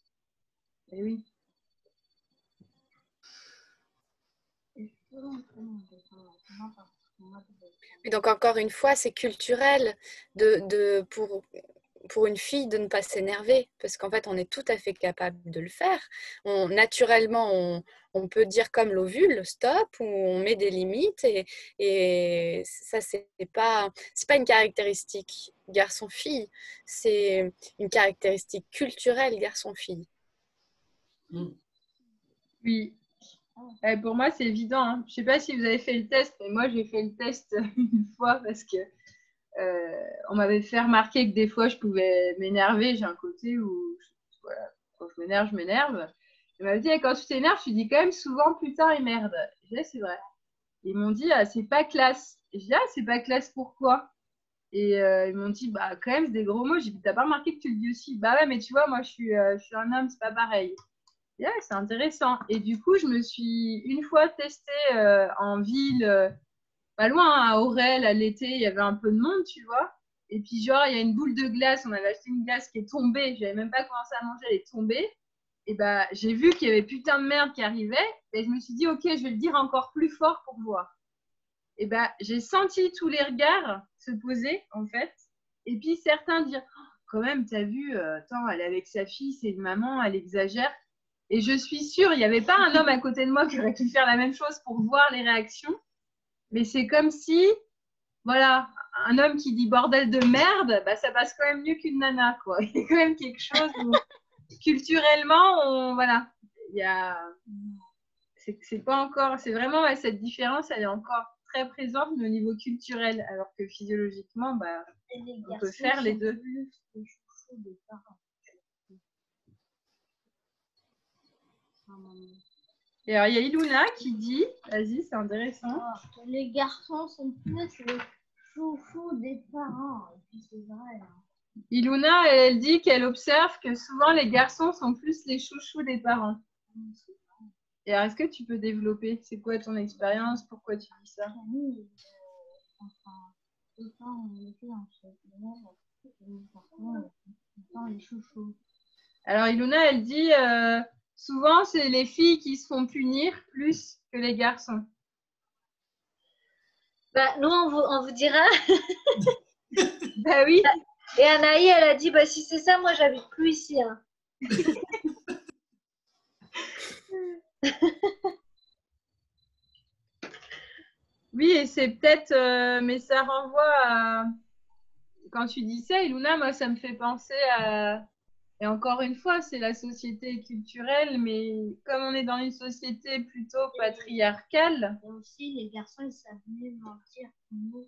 Et oui. Et donc, encore une fois, c'est culturel pour une fille de ne pas s'énerver, parce qu'en fait, on est tout à fait capable de le faire. Naturellement, on peut dire comme l'ovule, stop, ou on met des limites, et ça, c'est pas une caractéristique garçon-fille, c'est une caractéristique culturelle garçon-fille. Oui. Pour moi, c'est évident. Hein. Je ne sais pas si vous avez fait le test, mais moi, j'ai fait le test une fois parce que on m'avait fait remarquer que des fois, je pouvais m'énerver. J'ai un côté où, voilà, quand je m'énerve, je m'énerve. Ils m'avaient dit, quand tu t'énerves, tu dis quand même souvent putain et merde. Je dis, c'est vrai. Ils m'ont dit, c'est pas classe. Et je dis, c'est pas classe, pourquoi? Et ils m'ont dit, bah quand même, c'est des gros mots. J'ai dit, t'as pas remarqué que tu le dis aussi? Bah ouais, mais tu vois, moi, je suis un homme, c'est pas pareil. Yeah, c'est intéressant. Et du coup, je me suis une fois testée en ville, pas loin, hein, à Aurel, à l'été, il y avait un peu de monde, tu vois. Et puis, genre, il y a une boule de glace. On avait acheté une glace qui est tombée. Je n'avais même pas commencé à manger, elle est tombée. Et bah, j'ai vu qu'il y avait putain de merde qui arrivait. Et je me suis dit, ok, je vais le dire encore plus fort pour voir. Et bah, j'ai senti tous les regards se poser, en fait. Et puis, certains dire, quand même, t'as vu, attends, elle est avec sa fille, c'est une maman, elle exagère. Et je suis sûre, il n'y avait pas un homme à côté de moi qui aurait pu faire la même chose pour voir les réactions. Mais c'est comme si, voilà, un homme qui dit bordel de merde, bah, ça passe quand même mieux qu'une nana, quoi. Il y a quand même quelque chose où, culturellement, voilà, il y a, c'est pas encore, c'est vraiment cette différence, elle est encore très présente mais au niveau culturel, alors que physiologiquement, bah, on peut faire les deux. Et alors, il y a Iluna qui dit, vas-y, c'est intéressant. Les garçons sont plus les chouchous des parents. Et puis c'est vrai. Hein. Iluna, elle dit qu'elle observe que souvent les garçons sont plus les chouchous des parents. Et alors, est-ce que tu peux développer? C'est quoi ton expérience? Pourquoi tu dis ça? Oui, les parents, on était en fait. Les chouchous. Alors, Iluna, elle dit souvent, c'est les filles qui se font punir plus que les garçons. Bah, nous, on vous dira. Bah oui. Et Anaï, elle a dit, bah, si c'est ça, moi, j'habite plus ici. Hein. Oui, et c'est peut-être, mais ça renvoie à, quand tu dis ça, Iluna, moi, ça me fait penser à, et encore une fois, c'est la société culturelle, mais comme on est dans une société plutôt patriarcale. Et aussi, les garçons, ils savent mieux mentir que nous.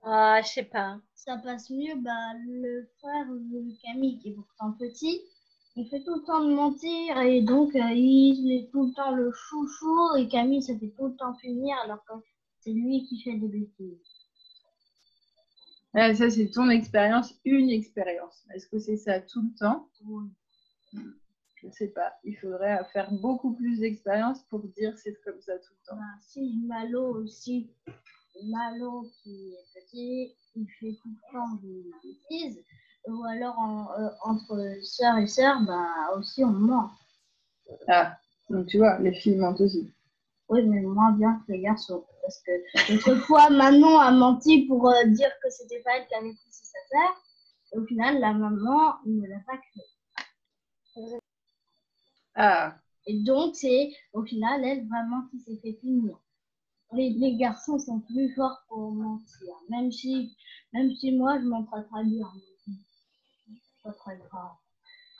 Ah, je sais pas. Ça passe mieux, bah, le frère de Camille, qui est pourtant petit, il fait tout le temps de mentir et donc il est tout le temps le chouchou et Camille se fait tout le temps punir alors que c'est lui qui fait des bêtises. Ouais, ça, c'est ton expérience, une expérience. Est-ce que c'est ça tout le temps? Oui. Je ne sais pas. Il faudrait faire beaucoup plus d'expérience pour dire c'est comme ça tout le temps. Bah, si Malo aussi, Malo qui est petit, il fait tout le temps des bêtises. Ou alors entre sœurs et sœurs, bah aussi on ment. Ah, donc tu vois, les filles mentent aussi. Oui, mais moins bien que les garçons. Parce que l'autre fois, Manon a menti pour dire que c'était pas elle qui avait poussé sa sœur. Et au final, la maman ne l'a pas cru. Ah. Et donc, c'est au final elle vraiment qui s'est fait punir. Les garçons sont plus forts pour mentir. Même si moi, je m'en très très bien. Pas très grave.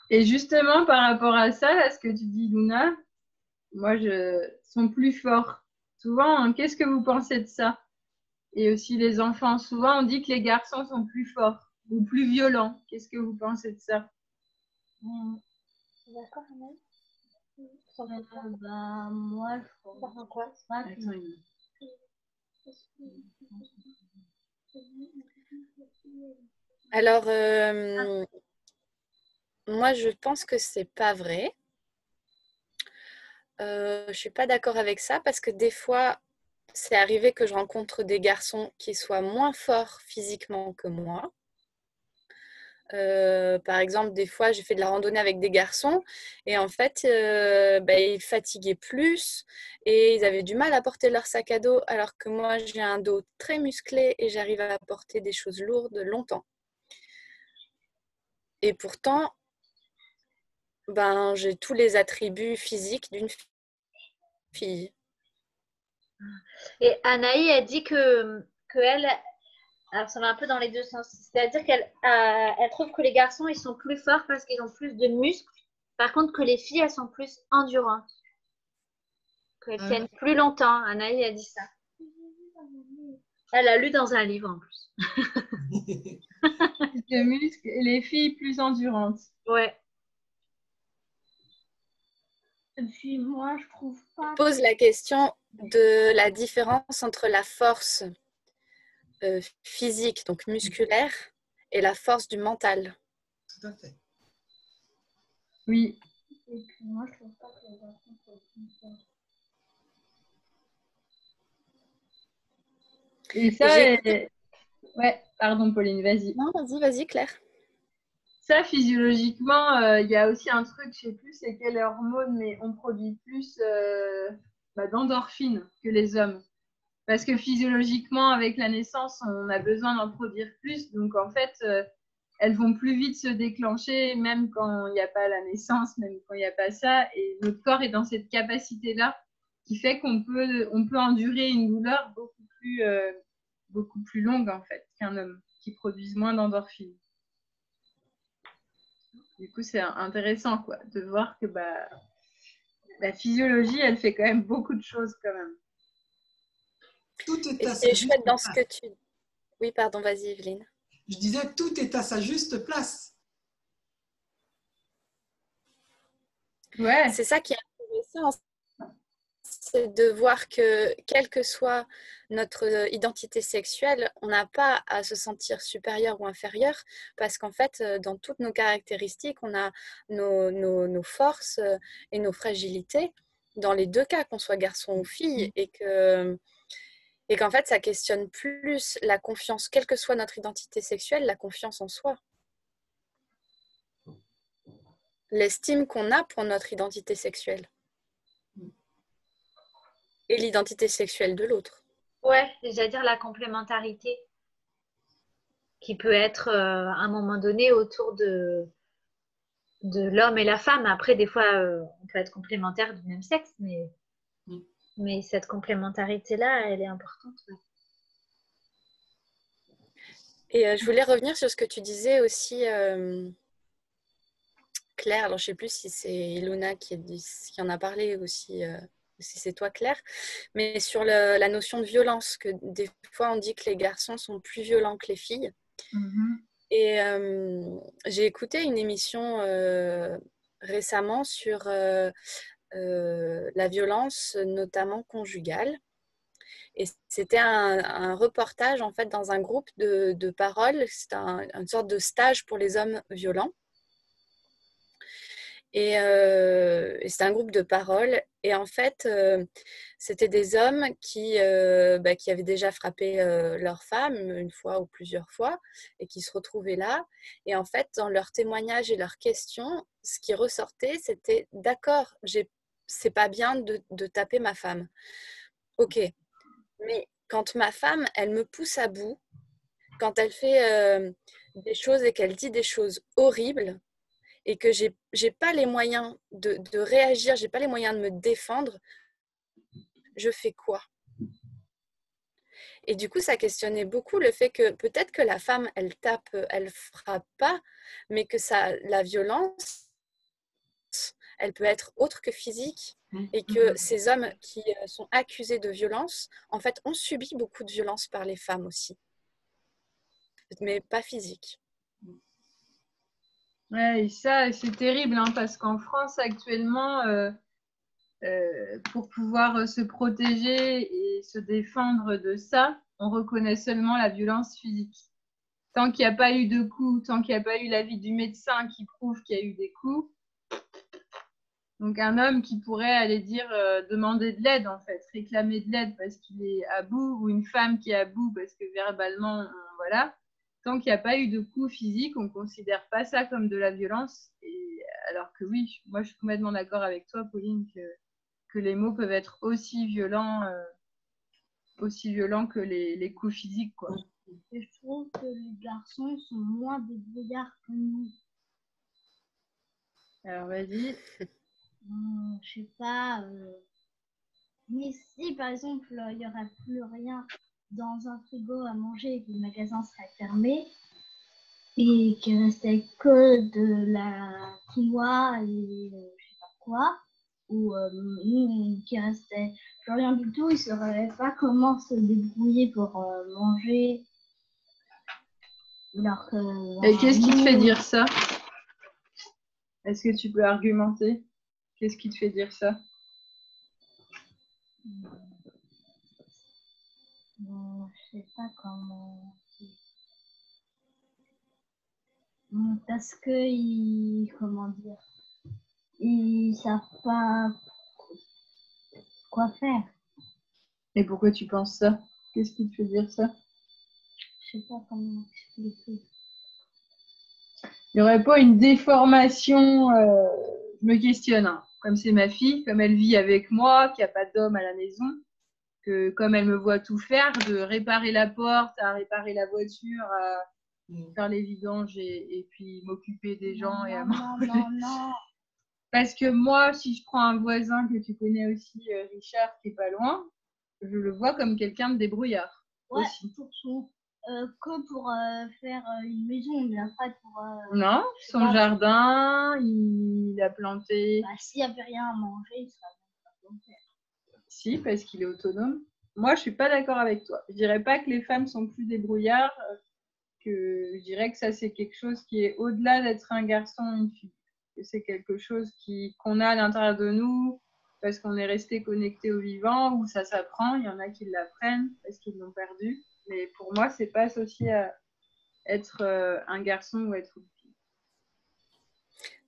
Et justement, par rapport à ça, là, ce que tu dis, Luna, moi, sont plus forts. Souvent, hein, qu'est-ce que vous pensez de ça? Et aussi les enfants, souvent, on dit que les garçons sont plus forts ou plus violents. Qu'est-ce que vous pensez de ça? D'accord, Anaï? Bah, moi, je pense quoi? pas que... Alors, moi, je pense que c'est pas vrai. Je suis pas d'accord avec ça parce que des fois, c'est arrivé que je rencontre des garçons qui soient moins forts physiquement que moi. Par exemple, des fois, j'ai fait de la randonnée avec des garçons et en fait, ils fatiguaient plus et ils avaient du mal à porter leur sac à dos alors que moi, j'ai un dos très musclé et j'arrive à porter des choses lourdes longtemps. Et pourtant, j'ai tous les attributs physiques d'une fille. Et Anaï a dit que elle, alors ça va un peu dans les deux sens, c'est-à-dire elle trouve que les garçons, ils sont plus forts parce qu'ils ont plus de muscles, par contre que les filles, elles sont plus endurantes, qu'elles tiennent plus longtemps. Anaï a dit ça. Elle a lu dans un livre en plus. Plus de muscles et les filles plus endurantes. Ouais. Et puis moi, je trouve pas. Pose la question de la différence entre la force physique, donc musculaire, et la force du mental. Tout à fait. Oui. Et puis moi, je trouve pas que les garçons soient plus forts. Et ça, ouais, pardon Pauline, vas-y. Non, vas-y Claire. Ça, physiologiquement, il y a aussi un truc, je sais plus c'est quelle hormone, mais on produit plus d'endorphines que les hommes. Parce que physiologiquement, avec la naissance, on a besoin d'en produire plus. Donc, en fait, elles vont plus vite se déclencher, même quand il n'y a pas la naissance, même quand il n'y a pas ça. Et notre corps est dans cette capacité-là qui fait qu'on peut endurer une douleur beaucoup plus longue, en fait, qu'un homme, qui produise moins d'endorphines. Du coup, c'est intéressant, quoi, de voir que la physiologie, elle fait quand même beaucoup de choses, quand même. Tout est et à c'est sa chouette juste dans place. ce que tu... Oui, pardon, vas-y Evelyne. Je disais, tout est à sa juste place. Ouais. C'est ça qui est intéressant, c'est de voir que quelle que soit notre identité sexuelle, on n'a pas à se sentir supérieur ou inférieur parce qu'en fait, dans toutes nos caractéristiques, on a nos forces et nos fragilités dans les deux cas, qu'on soit garçon ou fille, et qu'en fait, ça questionne plus la confiance, quelle que soit notre identité sexuelle, la confiance en soi. L'estime qu'on a pour notre identité sexuelle. Et l'identité sexuelle de l'autre. Ouais, j'allais dire la complémentarité qui peut être à un moment donné autour de l'homme et la femme. Après, des fois, on peut être complémentaire du même sexe, mais cette complémentarité-là, elle est importante. Ouais. Et je voulais revenir sur ce que tu disais aussi, Claire. Alors, je ne sais plus si c'est Ilona qui en a parlé aussi, si c'est toi, Claire. Mais sur la notion de violence, que des fois, on dit que les garçons sont plus violents que les filles. Et j'ai écouté une émission récemment sur la violence, notamment conjugale. Et c'était un reportage en fait dans un groupe de parole. C'était une sorte de stage pour les hommes violents. Et c'était un groupe de parole. Et en fait, c'était des hommes qui avaient déjà frappé leur femme une fois ou plusieurs fois et qui se retrouvaient là. Et en fait, dans leurs témoignages et leurs questions, ce qui ressortait, c'était « D'accord, c'est pas bien de taper ma femme. Ok, mais quand ma femme, elle me pousse à bout, quand elle fait des choses et qu'elle dit des choses horribles, et que j'ai pas les moyens de réagir, j'ai pas les moyens de me défendre, je fais quoi ?» Et du coup, ça questionnait beaucoup le fait que peut-être que la femme, elle tape, elle frappe pas, mais que la violence, elle peut être autre que physique, et que ces hommes qui sont accusés de violence, en fait, ont subi beaucoup de violence par les femmes aussi, mais pas physique. Ouais, et ça, c'est terrible, hein, parce qu'en France, actuellement, pour pouvoir se protéger et se défendre de ça, on reconnaît seulement la violence physique. Tant qu'il n'y a pas eu de coups, tant qu'il n'y a pas eu l'avis du médecin qui prouve qu'il y a eu des coups, Donc un homme qui pourrait aller dire demander de l'aide en fait, réclamer de l'aide parce qu'il est à bout, ou une femme qui est à bout parce que verbalement, voilà. Tant qu'il n'y a pas eu de coup physique, on ne considère pas ça comme de la violence. Et alors que oui, moi je suis complètement d'accord avec toi, Pauline, que les mots peuvent être aussi violents que les coups physiques, quoi. Et je trouve que les garçons sont moins débrouillards que nous. Alors vas-y. Je sais pas. Mais si par exemple il n'y aurait plus rien dans un frigo à manger et que le magasin serait fermé et qu'il restait que de la quinoa et je sais pas quoi, ou qu'il restait plus rien du tout, ils ne sauraient pas comment se débrouiller pour manger. Alors que, Et qu'est-ce qui te fait dire ça? Est-ce que tu peux argumenter? Qu'est-ce qui te fait dire ça? Je sais pas comment. Parce que comment dire, ils savent pas quoi faire. Et pourquoi tu penses ça? Qu'est-ce qui te fait dire ça? Je sais pas comment expliquer. Il n'y aurait pas une déformation, je me questionne, hein. Comme c'est ma fille, comme elle vit avec moi, qu'il n'y a pas d'homme à la maison, que comme elle me voit tout faire, de réparer la porte, à réparer la voiture, à faire les vidanges et puis m'occuper des gens et à manger. Non. Parce que moi, si je prends un voisin que tu connais aussi, Richard, qui est pas loin, je le vois comme quelqu'un de débrouillard. Ouais, aussi. surtout que pour faire une maison, mais après pour. Non, son pas, jardin, il a planté. Bah, s'il n'y avait rien à manger, il serait pas planté. Si, parce qu'il est autonome. Moi, je suis pas d'accord avec toi. Je dirais pas que les femmes sont plus débrouillards, que je dirais que ça, c'est quelque chose qui est au-delà d'être un garçon ou une fille. Que c'est quelque chose qu'on a à l'intérieur de nous parce qu'on est resté connecté au vivant, ou ça s'apprend. Il y en a qui l'apprennent parce qu'ils l'ont perdu. Mais pour moi, c'est pas associé à être un garçon ou être une fille.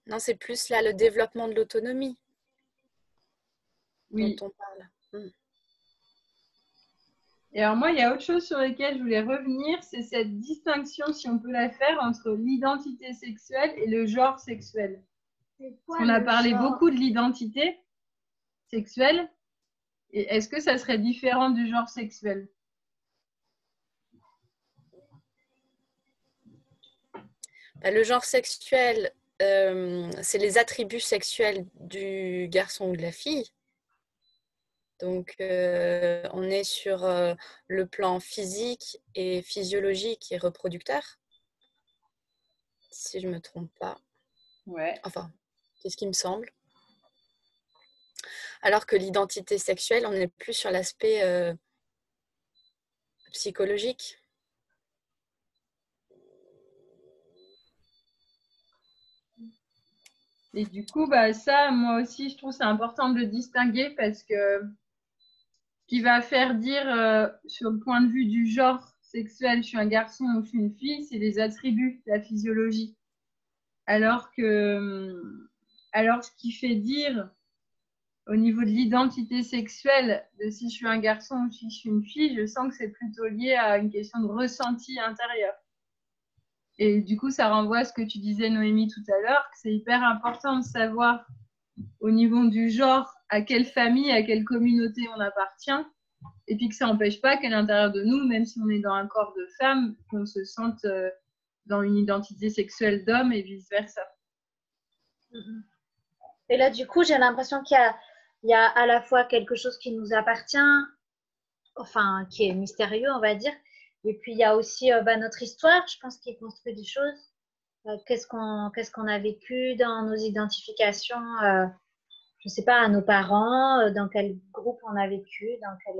Non, c'est plus là le développement de l'autonomie Oui. dont on parle. Et alors moi, il y a autre chose sur laquelle je voulais revenir, c'est cette distinction, si on peut la faire, entre l'identité sexuelle et le genre sexuel. On a parlé beaucoup de l'identité sexuelle. Et est-ce que ça serait différent du genre sexuel? Le genre sexuel, c'est les attributs sexuels du garçon ou de la fille. Donc, on est sur le plan physique et physiologique et reproducteur, si je ne me trompe pas. Ouais. Enfin, c'est ce qui me semble. Alors que l'identité sexuelle, on est plus sur l'aspect psychologique. Et du coup, ça, moi aussi, je trouve c'est important de le distinguer parce que ce qui va faire dire sur le point de vue du genre sexuel, je suis un garçon ou je suis une fille, c'est les attributs, la physiologie. Alors ce qui fait dire au niveau de l'identité sexuelle, de si je suis un garçon ou si je suis une fille, je sens que c'est plutôt lié à une question de ressenti intérieur. Et du coup, ça renvoie à ce que tu disais, Noémie, tout à l'heure, que c'est hyper important de savoir au niveau du genre à quelle famille, à quelle communauté on appartient, et puis que ça n'empêche pas qu'à l'intérieur de nous, même si on est dans un corps de femme, qu'on se sente dans une identité sexuelle d'homme et vice-versa. Et là, du coup, j'ai l'impression qu'il y a à la fois quelque chose qui nous appartient, enfin, qui est mystérieux, on va dire, et puis il y a aussi notre histoire, je pense, qui construit des choses. Qu'est-ce qu'on a vécu dans nos identifications, je ne sais pas, à nos parents, dans quel groupe on a vécu, dans quel...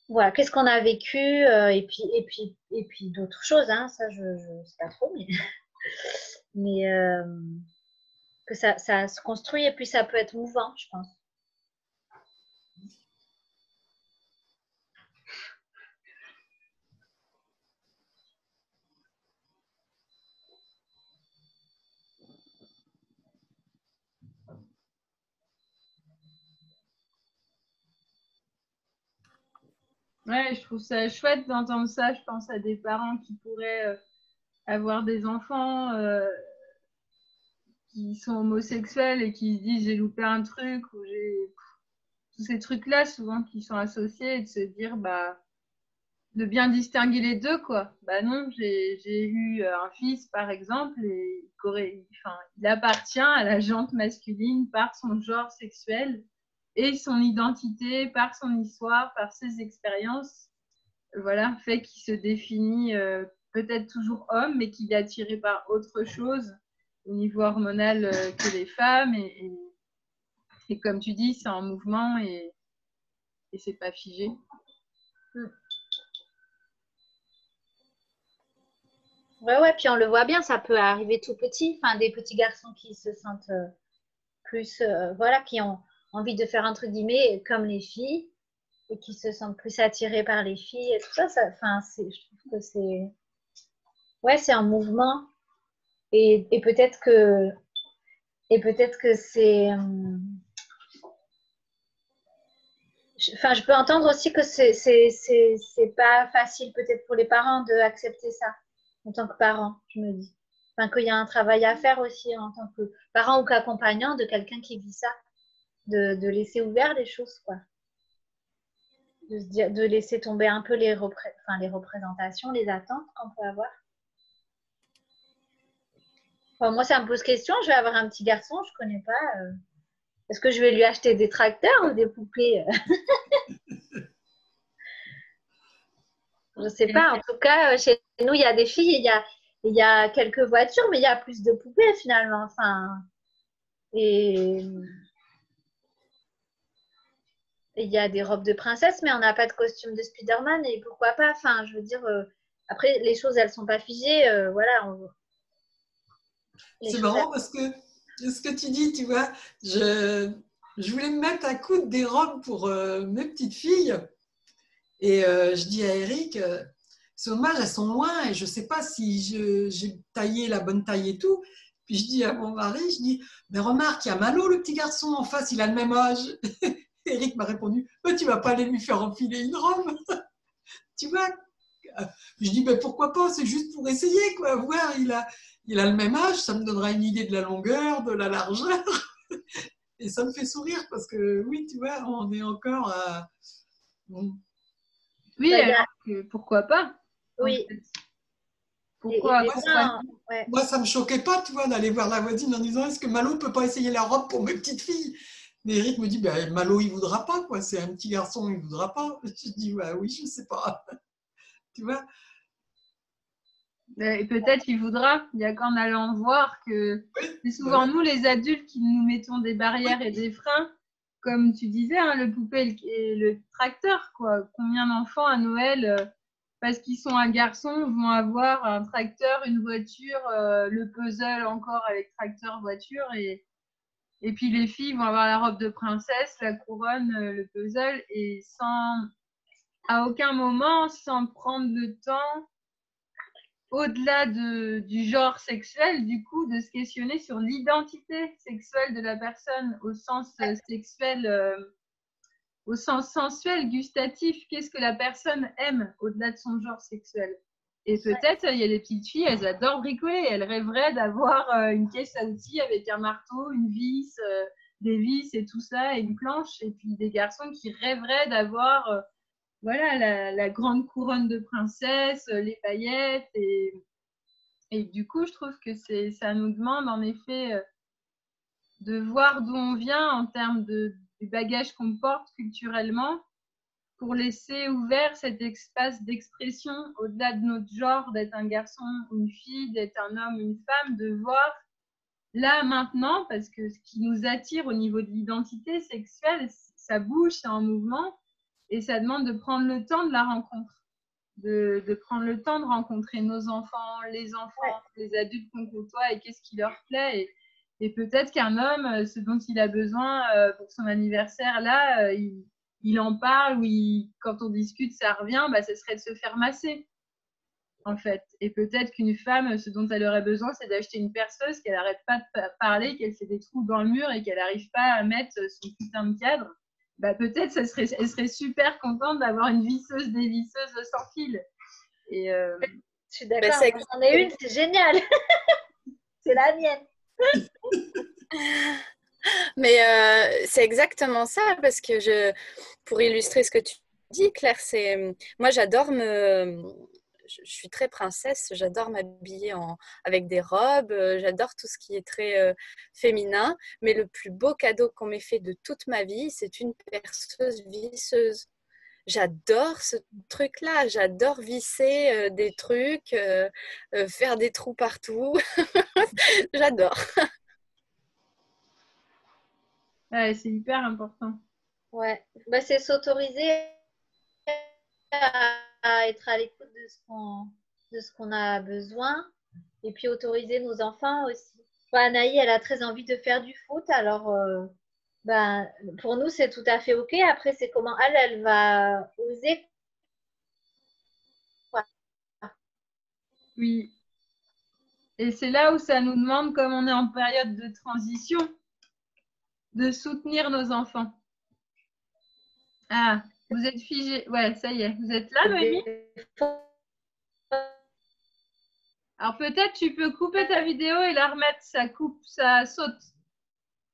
voilà, qu'est-ce qu'on a vécu, et puis d'autres choses, hein, ça, je ne sais pas trop, mais que ça se construit, et puis ça peut être mouvant, je pense. Ouais, je trouve ça chouette d'entendre ça. Je pense à des parents qui pourraient avoir des enfants qui sont homosexuels et qui se disent j'ai loupé un truc ou j'ai tous ces trucs-là souvent qui sont associés et de se dire bah de bien distinguer les deux quoi. Bah non, j'ai eu un fils par exemple et il appartient à la gente masculine par son genre sexuel et son identité, par son histoire, par ses expériences. Voilà, fait qu'il se définit peut-être toujours homme, mais qu'il est attiré par autre chose au niveau hormonal que les femmes. Et comme tu dis, c'est en mouvement et c'est pas figé. Ouais, puis on le voit bien, ça peut arriver tout petit. Enfin, des petits garçons qui se sentent plus, voilà, qui ont envie de faire entre guillemets comme les filles et qui se sentent plus attirés par les filles et tout ça. Enfin, je trouve que c'est en mouvement et peut-être que c'est. Enfin, je peux entendre aussi que c'est pas facile peut-être pour les parents d'accepter ça en tant que parent, je me dis. Enfin, qu'il y a un travail à faire aussi en tant que parent ou qu'accompagnant de quelqu'un qui vit ça, de laisser ouvert les choses, quoi. De laisser tomber un peu les représentations, les attentes qu'on peut avoir. Enfin, moi, ça me pose question. Je vais avoir un petit garçon, je connais pas. Est-ce que je vais lui acheter des tracteurs ou des poupées? Je sais pas. En tout cas, chez nous, il y a des filles, il y a quelques voitures, mais il y a plus de poupées finalement. Enfin, et il y a des robes de princesse, mais on n'a pas de costume de Spider-Man. Et pourquoi pas? Enfin, je veux dire, après, les choses, elles sont pas figées. Voilà. C'est marrant parce que ce que tu dis, tu vois, je voulais me mettre à coudre des robes pour mes petites filles. Et je dis à Eric, c'est dommage, elles sont loin et je ne sais pas si j'ai taillé la bonne taille et tout. Puis je dis à mon mari, je dis, mais remarque, il y a Malo, le petit garçon en face, il a le même âge. Eric m'a répondu, mais tu ne vas pas aller lui faire enfiler une robe. Tu vois? Je dis, mais pourquoi pas, c'est juste pour essayer, quoi. Voir, il a le même âge, ça me donnera une idée de la longueur, de la largeur. Et ça me fait sourire parce que, oui, tu vois, on est encore à... Oui, Bah, alors que pourquoi pas? Oui. Pourquoi? Moi, ça me choquait pas, tu vois, d'aller voir la voisine en disant, est-ce que Malo ne peut pas essayer la robe pour mes petites filles? Mais Eric me dit, ben, Malo, il voudra pas, quoi. C'est un petit garçon, il voudra pas. Je dis, bah, oui, je sais pas. Tu vois? Et peut-être qu'il voudra. Il y a qu'en allant voir que c'est souvent nous, les adultes, qui nous mettons des barrières et des freins. Comme tu disais, hein, le poupée et le tracteur, quoi. Combien d'enfants à Noël, parce qu'ils sont un garçon, vont avoir un tracteur, une voiture, le puzzle encore avec tracteur, voiture. Et puis les filles vont avoir la robe de princesse, la couronne, le puzzle. Et à aucun moment, sans prendre le temps, au-delà du genre sexuel, du coup, de se questionner sur l'identité sexuelle de la personne au sens sexuel, au sens sensuel, gustatif. Qu'est-ce que la personne aime au-delà de son genre sexuel? Et peut-être, il y a des petites filles, elles adorent bricoler. Elles rêveraient d'avoir une caisse à outils avec un marteau, une vis, des vis et tout ça, et une planche. Et puis des garçons qui rêveraient d'avoir voilà, la grande couronne de princesse, les paillettes. Et du coup, je trouve que ça nous demande en effet de voir d'où on vient en termes du bagage qu'on porte culturellement pour laisser ouvert cet espace d'expression au-delà de notre genre, d'être un garçon ou une fille, d'être un homme ou une femme, de voir là maintenant, parce que ce qui nous attire au niveau de l'identité sexuelle, ça bouge, c'est en mouvement et ça demande de prendre le temps de la rencontre. De prendre le temps de rencontrer nos enfants, les adultes qu'on côtoie et qu'est-ce qui leur plaît. Et peut-être qu'un homme, ce dont il a besoin pour son anniversaire, là, il en parle ou quand on discute, ça revient, bah, ce serait de se faire masser, en fait. Et peut-être qu'une femme, ce dont elle aurait besoin, c'est d'acheter une perceuse, qu'elle n'arrête pas de parler, qu'elle fait des trous dans le mur et qu'elle n'arrive pas à mettre son putain de cadre. bah, peut-être elle serait super contente d'avoir une visseuse dévisseuse sans fil. Et Je suis d'accord, moi, j'en ai une, c'est génial. C'est la mienne. Mais c'est exactement ça, parce que pour illustrer ce que tu dis, Claire, moi je suis très princesse, j'adore m'habiller avec des robes, j'adore tout ce qui est très féminin, mais le plus beau cadeau qu'on m'ait fait de toute ma vie, c'est une perceuse visseuse. J'adore ce truc-là, j'adore visser des trucs, faire des trous partout, j'adore. ouais, c'est hyper important. Ouais, bah, c'est s'autoriser à être à l'écoute de ce qu'on a besoin et puis autoriser nos enfants aussi. Bah, Anaï, elle a très envie de faire du foot, alors ben, pour nous, c'est tout à fait OK. Après, c'est comment elle va oser. Quoi. Oui. Et c'est là où ça nous demande, comme on est en période de transition, de soutenir nos enfants. Ah, vous êtes figé. Ouais, ça y est. Vous êtes là, Noémie? Alors peut-être tu peux couper ta vidéo et la remettre. Ça coupe, ça saute.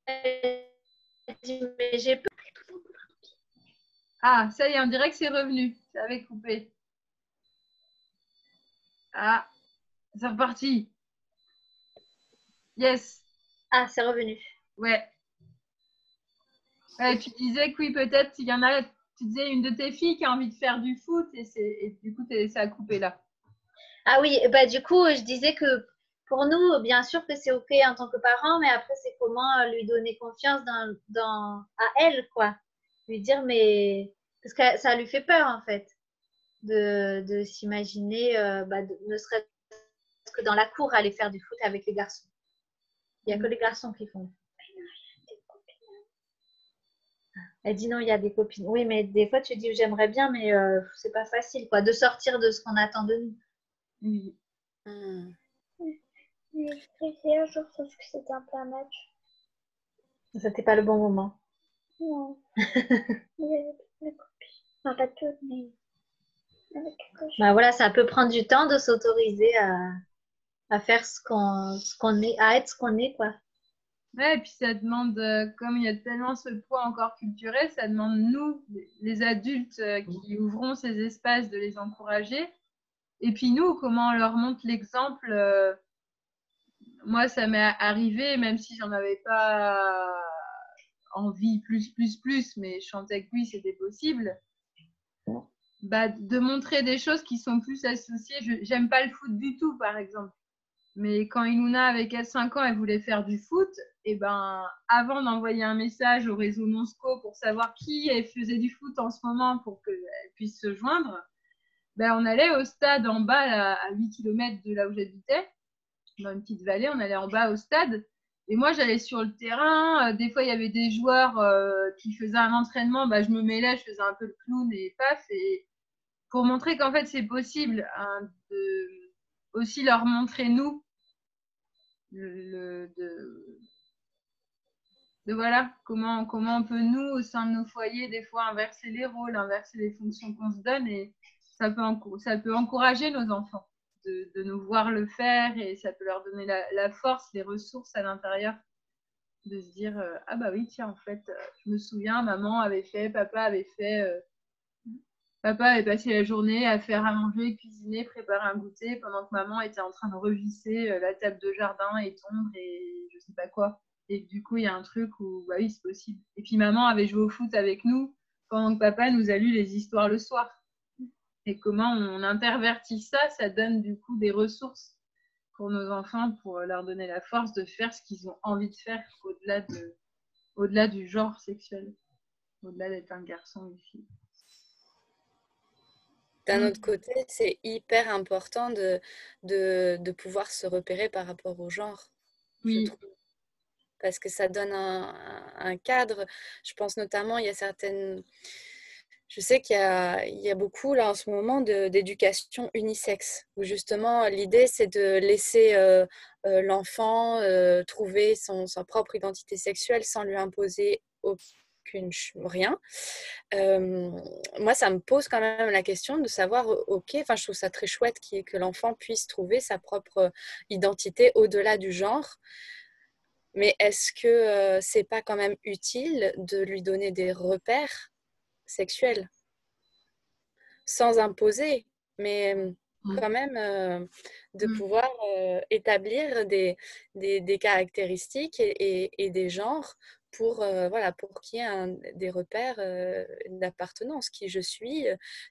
Mais j'ai peur. Ah, ça y est, on dirait que c'est revenu. Ça avait coupé. Ah, c'est reparti. Yes. Ah, c'est revenu. Ouais. Ouais, tu disais que oui, peut-être il y en a. Tu disais une de tes filles qui a envie de faire du foot et du coup, ça a coupé là. Ah oui, bah du coup, je disais que pour nous, bien sûr que c'est OK en tant que parent, mais après, c'est comment lui donner confiance à elle, quoi. Lui dire, mais... Parce que ça lui fait peur, en fait, de s'imaginer, ne serait-ce que dans la cour, aller faire du foot avec les garçons. Il n'y a que les garçons qui font. Elle dit non, il y a des copines. Oui, mais des fois, tu dis, j'aimerais bien, mais c'est pas facile, quoi, de sortir de ce qu'on attend de nous. Oui. J'ai essayé un jour, sauf que c'était un plein match. C'était pas le bon moment. Non. Il y avait la copine. Enfin, pas toutes, mais avec quelque chose. Bah voilà, ça peut prendre du temps de s'autoriser à faire ce qu'on est, à être ce qu'on est, quoi. Ouais, et puis ça demande, comme il y a tellement ce poids encore culturel, ça demande nous, les adultes qui ouvrons ces espaces, de les encourager. Et puis nous, comment on leur montre l'exemple. Moi, ça m'est arrivé, même si j'en avais pas envie plus, mais je sentais que oui, c'était possible. Bah, de montrer des choses qui sont plus associées. J'aime pas le foot du tout, par exemple. Mais quand Iluna, avec elle 5 ans, elle voulait faire du foot, et ben, avant d'envoyer un message au réseau Nonsco pour savoir qui faisait du foot en ce moment pour qu'elle puisse se joindre, ben, on allait au stade en bas, là, à 8 km de là où j'habitais, dans une petite vallée, on allait en bas au stade. Et moi, j'allais sur le terrain. Des fois, il y avait des joueurs qui faisaient un entraînement. Bah, je me mêlais, je faisais un peu le clown et paf. Et pour montrer qu'en fait, c'est possible, hein, de aussi leur montrer, nous, voilà, comment on peut, nous, au sein de nos foyers, des fois inverser les rôles, inverser les fonctions qu'on se donne. Et ça peut encourager nos enfants de nous voir le faire, et ça peut leur donner la force, les ressources à l'intérieur de se dire ah bah oui, tiens, en fait, je me souviens, maman avait fait, papa avait fait. Papa avait passé la journée à faire à manger, cuisiner, préparer un goûter pendant que maman était en train de revisser la table de jardin et tondre et je sais pas quoi. Et du coup, il y a un truc où, bah oui, c'est possible. Et puis maman avait joué au foot avec nous pendant que papa nous a lu les histoires le soir. Et comment on intervertit ça, ça donne du coup des ressources pour nos enfants, pour leur donner la force de faire ce qu'ils ont envie de faire au-delà du genre sexuel, au-delà d'être un garçon ou une fille. D'un autre côté, c'est hyper important de pouvoir se repérer par rapport au genre, je trouve. Parce que ça donne un cadre. Je pense notamment, il y a certaines... Je sais qu'il y a beaucoup là en ce moment d'éducation unisexe, où justement l'idée c'est de laisser l'enfant trouver sa propre identité sexuelle sans lui imposer rien. Moi, ça me pose quand même la question de savoir, ok, enfin, je trouve ça très chouette que l'enfant puisse trouver sa propre identité au-delà du genre. Mais est-ce que c'est pas quand même utile de lui donner des repères sexuels sans imposer, mais quand même de pouvoir établir des caractéristiques et des genres pour, voilà, pour qu'il y ait des repères d'appartenance, qui je suis.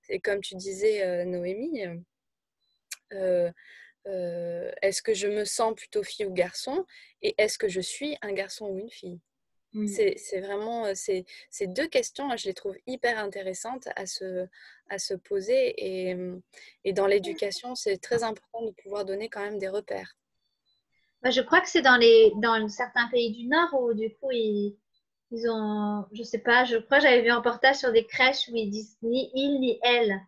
Et comme tu disais, Noémie, est-ce que je me sens plutôt fille ou garçon, et est-ce que je suis un garçon ou une fille? C'est vraiment ces deux questions, je les trouve hyper intéressantes à se poser, et dans l'éducation, c'est très important de pouvoir donner quand même des repères. Bah, je crois que c'est dans certains pays du Nord où du coup ils ont, je sais pas, je crois que j'avais vu un reportage sur des crèches où ils disent ni il ni elle.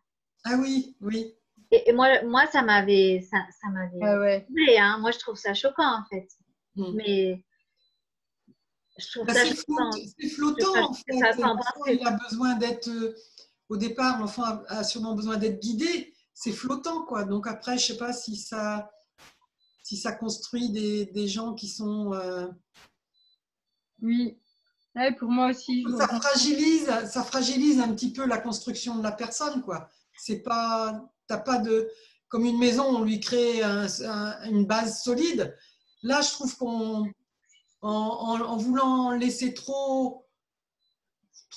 Ah oui, oui. Et moi ça m'avait Ah ouais. saoulée, hein. Moi je trouve ça choquant en fait. Mais je trouve ça choquant. C'est flottant en fait. L'enfant, il a besoin d'être, au départ, l'enfant a sûrement besoin d'être guidé. C'est flottant quoi. Donc après, je sais pas si ça construit des gens qui sont. Oui. Ouais, pour moi aussi. Ça fragilise un petit peu la construction de la personne quoi. C'est pas, t'as pas de, comme une maison, on lui crée une base solide. Là, je trouve en voulant laisser trop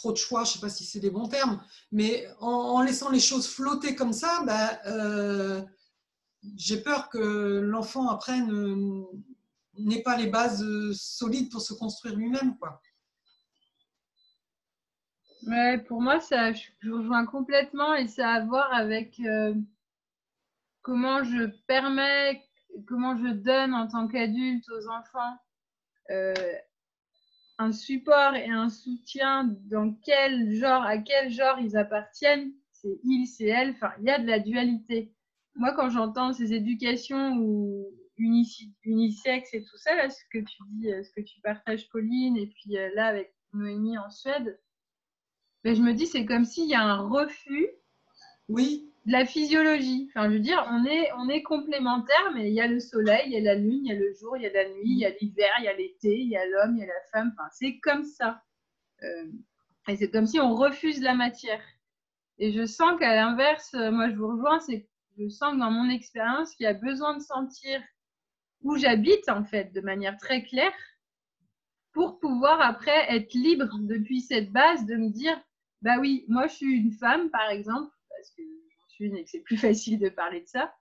de choix, je ne sais pas si c'est des bons termes, mais en laissant les choses flotter comme ça, j'ai peur que l'enfant après n'ait pas les bases solides pour se construire lui-même, quoi. Ouais, pour moi, je rejoins complètement, et ça a à voir avec comment je donne en tant qu'adulte aux enfants un support et un soutien dans à quel genre ils appartiennent. C'est il, c'est elle, enfin, il y a de la dualité. Moi, quand j'entends ces éducations ou unisexe et tout ça, là, ce que tu dis, ce que tu partages, Pauline, et puis là, avec Noémie en Suède, je me dis, c'est comme s'il y a un refus de la physiologie. Enfin, je veux dire, on est complémentaires, mais il y a le soleil, il y a la lune, il y a le jour, il y a la nuit, il y a l'hiver, il y a l'été, il y a l'homme, il y a la femme. Enfin, c'est comme ça. Et c'est comme si on refuse la matière. Et je sens qu'à l'inverse, moi je vous rejoins, c'est que je sens que dans mon expérience, qu'il y a besoin de sentir où j'habite, en fait, de manière très claire, pour pouvoir après être libre depuis cette base de me dire, bah oui, moi je suis une femme, par exemple, parce que j'en suis une et que c'est plus facile de parler de ça.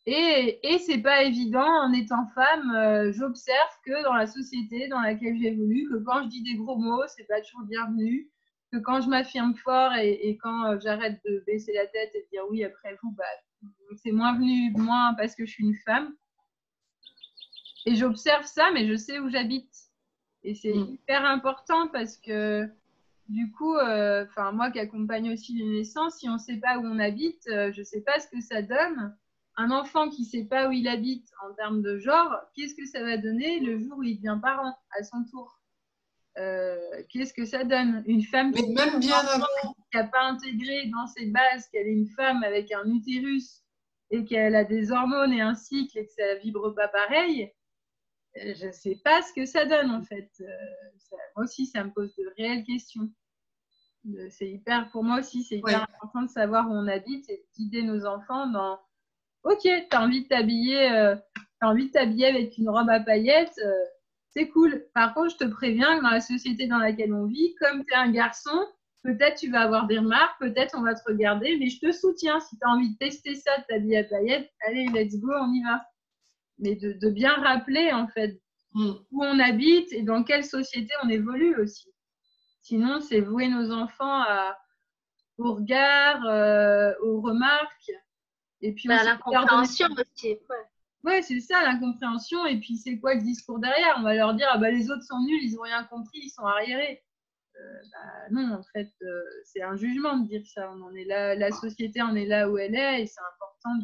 Et c'est pas évident en étant femme. J'observe que dans la société dans laquelle j'évolue, que quand je dis des gros mots, c'est pas toujours bienvenu, que quand je m'affirme fort et quand j'arrête de baisser la tête et de dire oui après vous, c'est moins venu de moi parce que je suis une femme. Et j'observe ça, mais je sais où j'habite. Et c'est hyper important parce que du coup, moi qui accompagne aussi les naissances, si on ne sait pas où on habite, je ne sais pas ce que ça donne. Un enfant qui ne sait pas où il habite en termes de genre, qu'est-ce que ça va donner le jour où il devient parent à son tour? Qu'est-ce que ça donne? Une femme qui n'a pas intégré dans ses bases qu'elle est une femme avec un utérus et qu'elle a des hormones et un cycle et que ça ne vibre pas pareil, je ne sais pas ce que ça donne en fait. Moi aussi, ça me pose de réelles questions. Pour moi aussi, c'est hyper important de savoir où on habite et de guider nos enfants dans ok, t'as envie de t'habiller avec une robe à paillettes, c'est cool. Par contre, je te préviens que dans la société dans laquelle on vit, comme tu es un garçon, peut-être tu vas avoir des remarques, peut-être on va te regarder, mais je te soutiens. Si tu as envie de tester ça, de t'habiller à paillettes, allez, let's go, on y va. Mais de bien rappeler en fait où on habite et dans quelle société on évolue aussi. Sinon, c'est vouer nos enfants au regard, aux remarques. Et puis l'incompréhension aussi. Ouais, c'est ça, l'incompréhension. Et puis, c'est quoi le discours derrière? On va leur dire, ah bah, les autres sont nuls, ils n'ont rien compris, ils sont arriérés. Non, en fait, c'est un jugement de dire ça. On en est là, la société en est là où elle est, et c'est important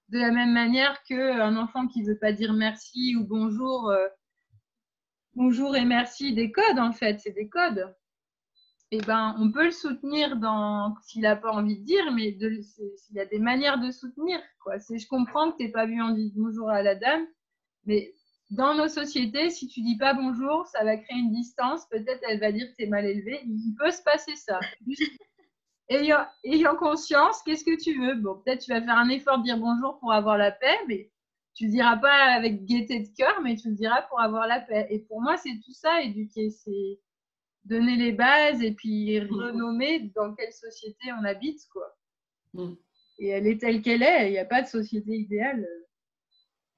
de la même manière qu'un enfant qui ne veut pas dire merci ou bonjour, bonjour et merci des codes en fait, c'est des codes. Et ben, on peut le soutenir s'il n'a pas envie de dire, mais il y a des manières de soutenir, quoi. Je comprends que tu n'aies pas vu en dire bonjour à la dame, mais dans nos sociétés, si tu dis pas bonjour, ça va créer une distance. Peut-être elle va dire que tu es mal élevé. Il peut se passer ça. Ayant conscience, qu'est-ce que tu veux? Bon, peut-être tu vas faire un effort de dire bonjour pour avoir la paix, mais tu le diras pas avec gaieté de cœur, mais tu le diras pour avoir la paix. Et pour moi, c'est tout ça, éduquer, c'est donner les bases et puis renommer dans quelle société on habite, quoi. Et elle est telle qu'elle est, il n'y a pas de société idéale.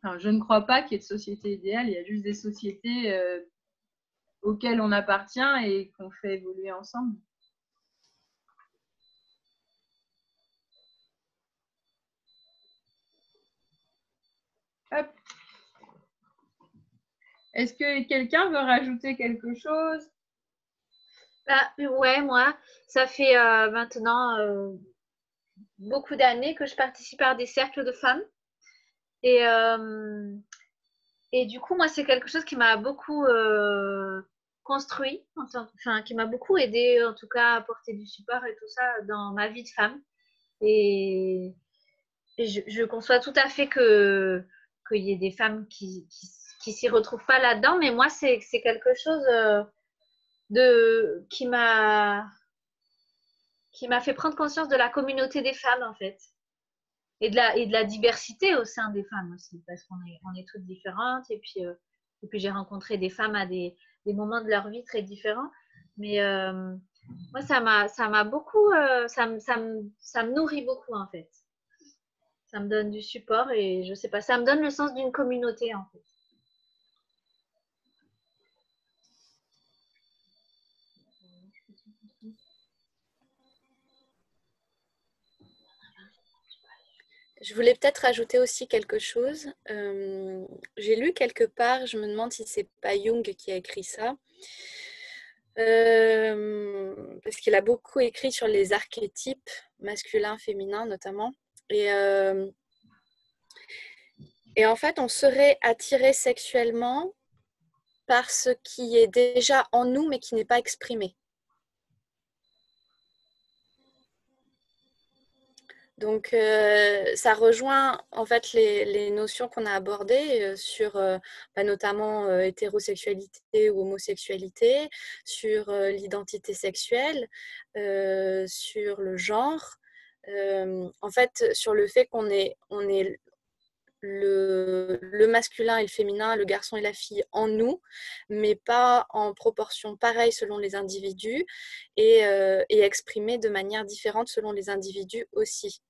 Enfin, je ne crois pas qu'il y ait de société idéale, il y a juste des sociétés auxquelles on appartient et qu'on fait évoluer ensemble. Hop. Est-ce que quelqu'un veut rajouter quelque chose? Ouais, moi, ça fait maintenant beaucoup d'années que je participe à des cercles de femmes. Et du coup, moi, c'est quelque chose qui m'a beaucoup construit, enfin, qui m'a beaucoup aidé, en tout cas, à apporter du support et tout ça dans ma vie de femme. Et je conçois tout à fait qu'il y ait des femmes qui s'y retrouvent pas là-dedans, mais moi, c'est quelque chose qui m'a fait prendre conscience de la communauté des femmes, en fait. Et de la diversité au sein des femmes aussi, parce qu'on est toutes différentes. Et puis j'ai rencontré des femmes à des moments de leur vie très différents. Mais moi, ça m'a beaucoup, ça me nourrit beaucoup, en fait. Ça me donne du support et je sais pas, ça me donne le sens d'une communauté, en fait. Je voulais peut-être ajouter aussi quelque chose. J'ai lu quelque part, je me demande si c'est pas Jung qui a écrit ça, parce qu'il a beaucoup écrit sur les archétypes masculins, féminins notamment. Et en fait, on serait attiré sexuellement par ce qui est déjà en nous, mais qui n'est pas exprimé. Donc, ça rejoint en fait les notions qu'on a abordées sur notamment hétérosexualité ou homosexualité, sur l'identité sexuelle, sur le genre, en fait sur le fait qu'on est le masculin et le féminin, le garçon et la fille en nous, mais pas en proportion pareille selon les individus et exprimé de manière différente selon les individus aussi.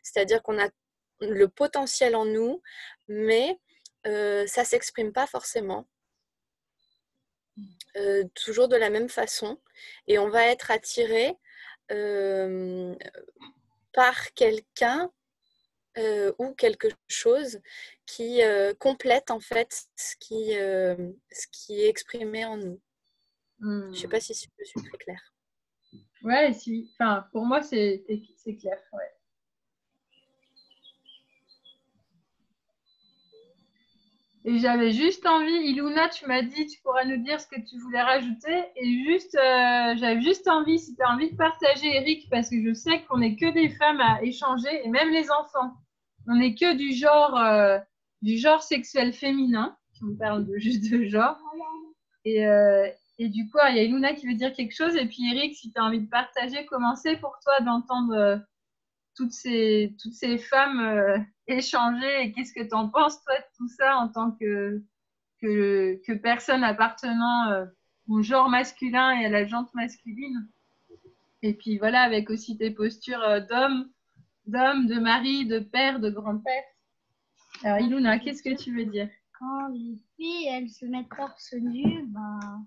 C'est-à-dire qu'on a le potentiel en nous, mais ça ne s'exprime pas forcément toujours de la même façon. Et on va être attiré par quelqu'un ou quelque chose qui complète en fait ce qui est exprimé en nous. Je ne sais pas si je suis très claire. Ouais, si. Enfin, pour moi, c'est clair. Ouais. Et j'avais juste envie, Iluna, tu m'as dit, tu pourras nous dire ce que tu voulais rajouter. Et juste, j'avais juste envie, si tu as envie de partager, Eric, parce que je sais qu'on n'est que des femmes à échanger, et même les enfants. On n'est que du genre sexuel féminin, si on parle juste de genre. Et du coup, il y a Iluna qui veut dire quelque chose. Et puis Eric, si tu as envie de partager, comment c'est pour toi d'entendre toutes ces femmes échanger, et qu'est-ce que tu en penses, toi, de tout ça en tant que personne appartenant au genre masculin et à la jante masculine? Et puis voilà, avec aussi tes postures d'homme, de mari, de père, de grand-père. Alors Iluna, qu'est-ce que tu veux dire? Quand les filles, elles se mettent torse nu, ben,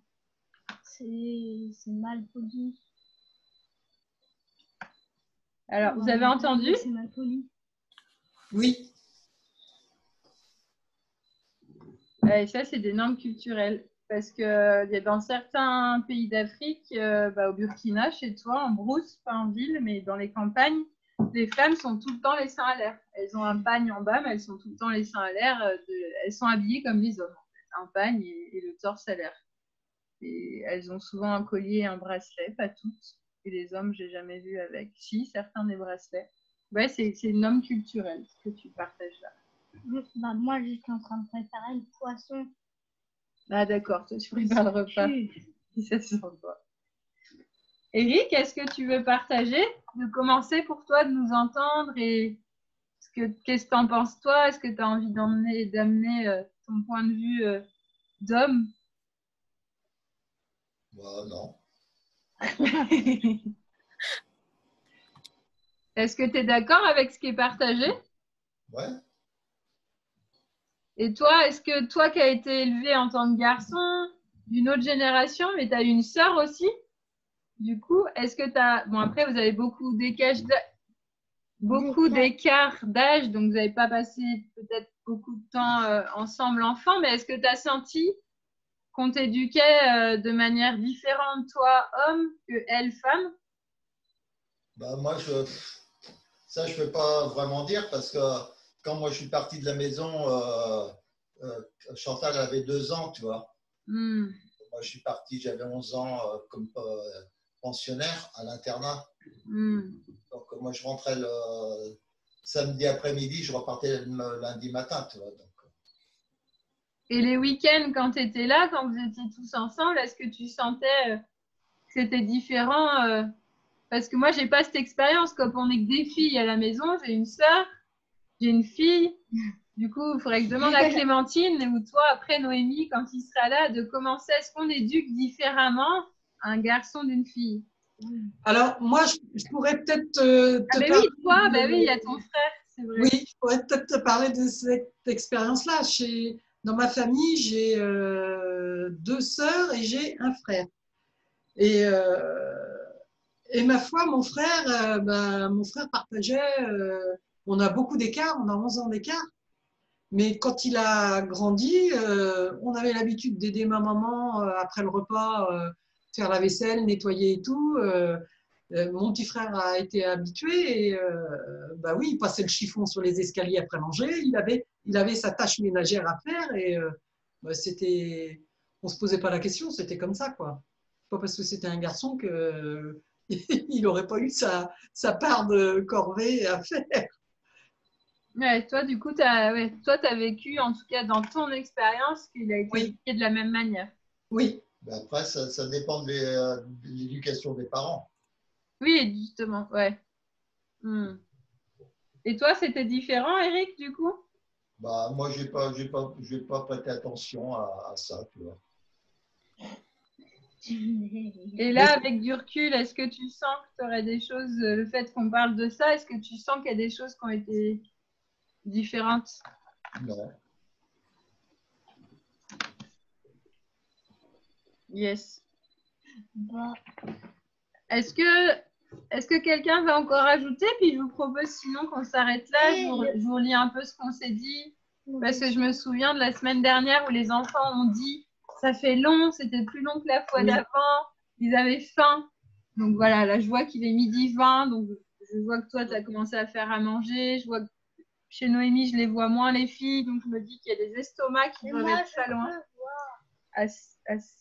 c'est mal poli. Alors, vous avez entendu? C'est mal poli. Oui. Et ça, c'est des normes culturelles. Parce que dans certains pays d'Afrique, au Burkina, chez toi, en brousse, pas en ville, mais dans les campagnes, les femmes sont tout le temps les seins à l'air. Elles ont un pagne en bas, mais elles sont tout le temps les seins à l'air. Elles sont habillées comme les hommes, en fait. Un pagne et le torse à l'air. Et elles ont souvent un collier et un bracelet, pas toutes. Et les hommes, j'ai jamais vu avec. Si, certains des bracelets. Ouais, c'est une norme culturelle ce que tu partages là. Bah, moi, je suis en train de préparer le poisson. Ah d'accord, toi tu prépares le repas. Si ça se sent pas. Eric, est-ce que tu veux partager, de commencer pour toi, de nous entendre et qu'est-ce que tu en penses toi? Est-ce que tu as envie d'amener ton point de vue d'homme? Bah, non. Est-ce que tu es d'accord avec ce qui est partagé? Ouais. Et toi, est-ce que toi qui as été élevé en tant que garçon d'une autre génération, mais tu as une sœur aussi, du coup, est-ce que tu as... Bon, après, vous avez beaucoup d'écart d'âge, donc vous n'avez pas passé peut-être beaucoup de temps ensemble enfant, mais est-ce que tu as senti qu'on t'éduquait de manière différente, toi, homme, que elle, femme? Bah, moi, ça, je ne peux pas vraiment dire parce que quand moi je suis parti de la maison, Chantal avait 2 ans, tu vois. Hmm. Moi, je suis parti, j'avais 11 ans comme pensionnaire à l'internat. Hmm. Donc, moi, je rentrais le samedi après-midi, je repartais le lundi matin, tu vois. Donc, Et les week-ends, quand tu étais là, quand vous étiez tous ensemble, est-ce que tu sentais que c'était différent parce que moi, j'ai pas cette expérience. Comme on est que des filles à la maison, j'ai une sœur, j'ai une fille. Du coup, il faudrait que je demande à Clémentine ou toi, après Noémie, quand il sera là, de commencer. Est-ce qu'on éduque différemment un garçon d'une fille? Alors, moi, je pourrais peut-être Ah te ben parler. oui, toi, ben oui, il y a ton frère, c'est vrai. Oui, je pourrais peut-être te parler de cette expérience-là. Dans ma famille, j'ai 2 sœurs et j'ai un frère. Et, et ma foi, mon frère partageait. On a beaucoup d'écart, on a 11 ans d'écart. Mais quand il a grandi, on avait l'habitude d'aider ma maman après le repas, faire la vaisselle, nettoyer et tout. Mon petit frère a été habitué et bah oui, il passait le chiffon sur les escaliers après manger. Il avait sa tâche ménagère à faire et bah, on se posait pas la question, c'était comme ça quoi. Pas parce que c'était un garçon que il n'aurait pas eu sa part de corvée à faire. Ouais, toi, du coup, t'as vécu, en tout cas dans ton expérience, qu'il a été Oui, éduqué de la même manière. oui. ben après, ça dépend de l'éducation des parents. Oui, justement, ouais. Hmm. Et toi, c'était différent, Eric, du coup? Bah, moi, j'ai pas prêté attention à ça, tu vois. Et là, avec du recul, est-ce que tu sens que tu aurais des choses, le fait qu'on parle de ça, est-ce que tu sens qu'il y a des choses qui ont été différentes? Non. Yes. Bah, Est-ce que quelqu'un va encore ajouter? Puis je vous propose sinon qu'on s'arrête là. Je vous relis un peu ce qu'on s'est dit. Parce que je me souviens de la semaine dernière où les enfants ont dit ça fait long, c'était plus long que la fois Oui. d'avant, ils avaient faim. Donc voilà, là je vois qu'il est 12h20, donc je vois que toi tu as commencé à faire à manger. Je vois que chez Noémie, je les vois moins les filles, donc je me dis qu'il y a des estomacs qui mais doivent moi, être je pas loin.